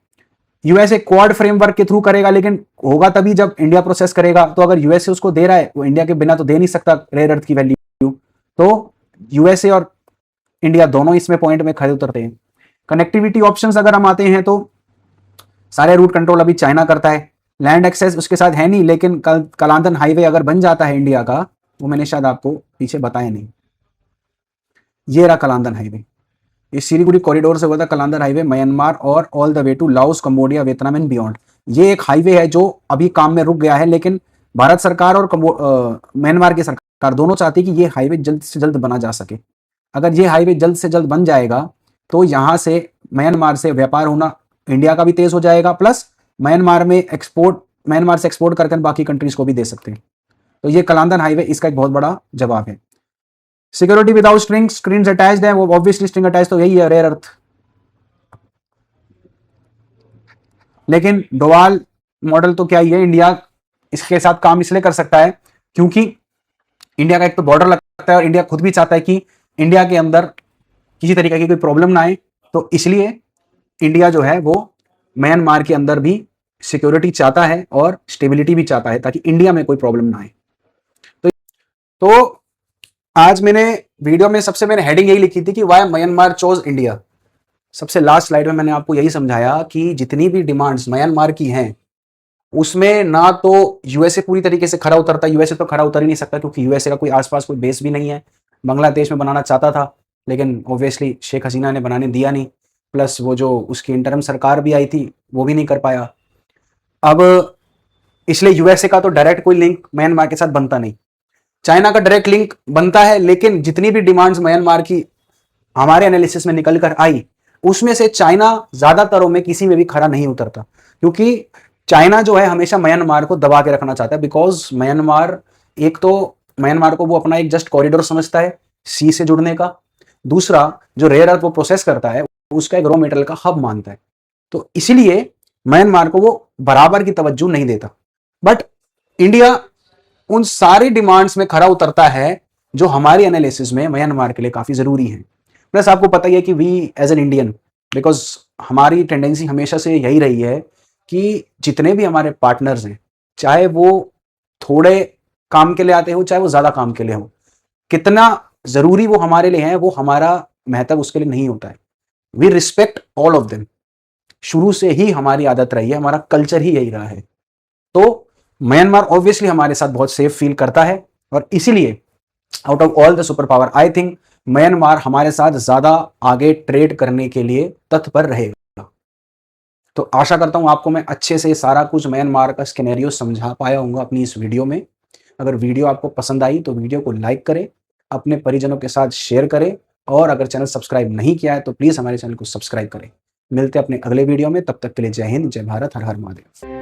यूएसए क्वाड फ्रेमवर्क के थ्रू करेगा, लेकिन होगा तभी जब इंडिया प्रोसेस करेगा। तो अगर यूएसए उसको दे रहा है, वो इंडिया के बिना तो दे नहीं सकता रेयर अर्थ की वैल्यू। तो यूएसए और इंडिया दोनों इसमें पॉइंट में खड़े उतरते हैं। कनेक्टिविटी ऑप्शंस अगर हम आते हैं तो सारे रूट कंट्रोल अभी चाइना करता है। लैंड एक्सेस उसके साथ है नहीं, लेकिन कलांदन हाईवे अगर बन जाता है इंडिया का, वो मैंने शायद आपको पीछे बताया नहीं, ये रहा कलांदन हाईवे। ये सिलीगुड़ी कॉरिडोर से होता है कलांदर हाईवे म्यांमार और all the way to Laos, Cambodia, Vietnam and beyond. ये एक हाईवे है जो अभी काम में रुक गया है, लेकिन भारत सरकार और म्यांमार की सरकार दोनों चाहती है कि ये हाईवे जल्द से जल्द बना जा सके। अगर ये हाईवे जल्द से जल्द बन जाएगा तो यहाँ से म्यांमार से व्यापार होना इंडिया का भी तेज हो जाएगा, प्लस म्यांमार से एक्सपोर्ट करके बाकी कंट्रीज को भी दे सकते हैं। तो ये कलांदन हाईवे इसका एक बहुत बड़ा जवाब है। Security without string, screen attached है, वो ऑब्वियसली स्ट्रिंग अटैच तो यही है रेयर अर्थ। लेकिन डोवाल मॉडल तो क्या ही है, इंडिया इसके साथ काम इसलिए कर सकता है क्योंकि इंडिया का एक तो बॉर्डर लगता है और इंडिया खुद भी चाहता है कि इंडिया के अंदर किसी तरीके की कोई प्रॉब्लम ना आए। तो इसलिए इंडिया जो है वो म्यांमार के अंदर भी सिक्योरिटी चाहता है और स्टेबिलिटी भी चाहता है, ताकि इंडिया में कोई प्रॉब्लम ना आए। तो आज मैंने वीडियो में सबसे मैंने हेडिंग यही लिखी थी कि वाई म्यांमार चोज इंडिया। सबसे लास्ट स्लाइड में मैंने आपको यही समझाया कि जितनी भी डिमांड्स म्यांमार की हैं उसमें ना तो यूएसए पूरी तरीके से खरा उतरता, यूएसए तो खरा उतर ही नहीं सकता क्योंकि यूएसए का कोई आसपास कोई बेस भी नहीं है। बांग्लादेश में बनाना चाहता था, लेकिन ऑब्वियसली शेख हसीना ने बनाने दिया नहीं, प्लस वो जो उसकी इंटरम सरकार भी आई थी वो भी नहीं कर पाया। अब इसलिए यूएसए का तो डायरेक्ट कोई लिंक म्यांमार के साथ बनता नहीं। चाइना का डायरेक्ट लिंक बनता है, लेकिन जितनी भी डिमांड्स म्यांमार की हमारे एनालिसिस में निकल कर आई उसमें से चाइना ज्यादातरों में किसी में भी खरा नहीं उतरता, क्योंकि चाइना जो है हमेशा म्यांमार को दबा के रखना चाहता है। बिकॉज म्यांमार, एक तो म्यांमार को वो अपना एक जस्ट कॉरिडोर समझता है सी से जुड़ने का, दूसरा जो रेयर अर्थ वो प्रोसेस करता है उसका एक रॉ मेटेरियल का हब मानता है। तो इसीलिए म्यांमार को वो बराबर की तवज्जो नहीं देता। बट इंडिया उन सारी डिमांड्स में खरा उतरता है जो हमारी एनालिसिस में म्यांमार के लिए काफी जरूरी है। प्लस आपको पता ही है कि we as an Indian, because हमारी टेंडेंसी हमेशा से यही रही है कि जितने भी हमारे पार्टनर्स हैं, चाहे वो थोड़े काम के लिए आते हो चाहे वो ज्यादा काम के लिए हो, कितना जरूरी वो हमारे लिए है वो हमारा महत्व उसके लिए नहीं होता है। We respect all of them. शुरू से ही हमारी आदत रही है, हमारा कल्चर ही यही रहा है। तो म्यांमार ऑब्वियसली हमारे साथ बहुत सेफ फील करता है, और इसीलिए out of all the super power I think Myanmar हमारे साथ ज्यादा आगे ट्रेड करने के लिए तत्पर रहेगा। तो आशा करता हूं आपको मैं अच्छे से सारा कुछ म्यांमार का स्केनेरियो समझा पाया हूंगा अपनी इस वीडियो में। अगर वीडियो आपको पसंद आई तो वीडियो को लाइक करें, अपने परिजनों के साथ शेयर करें, और अगर चैनल सब्सक्राइब नहीं किया है तो प्लीज हमारे चैनल को सब्सक्राइब करें। मिलते हैं अपने अगले वीडियो में, तब तक के लिए जय हिंद, जय भारत, हर हर महादेव।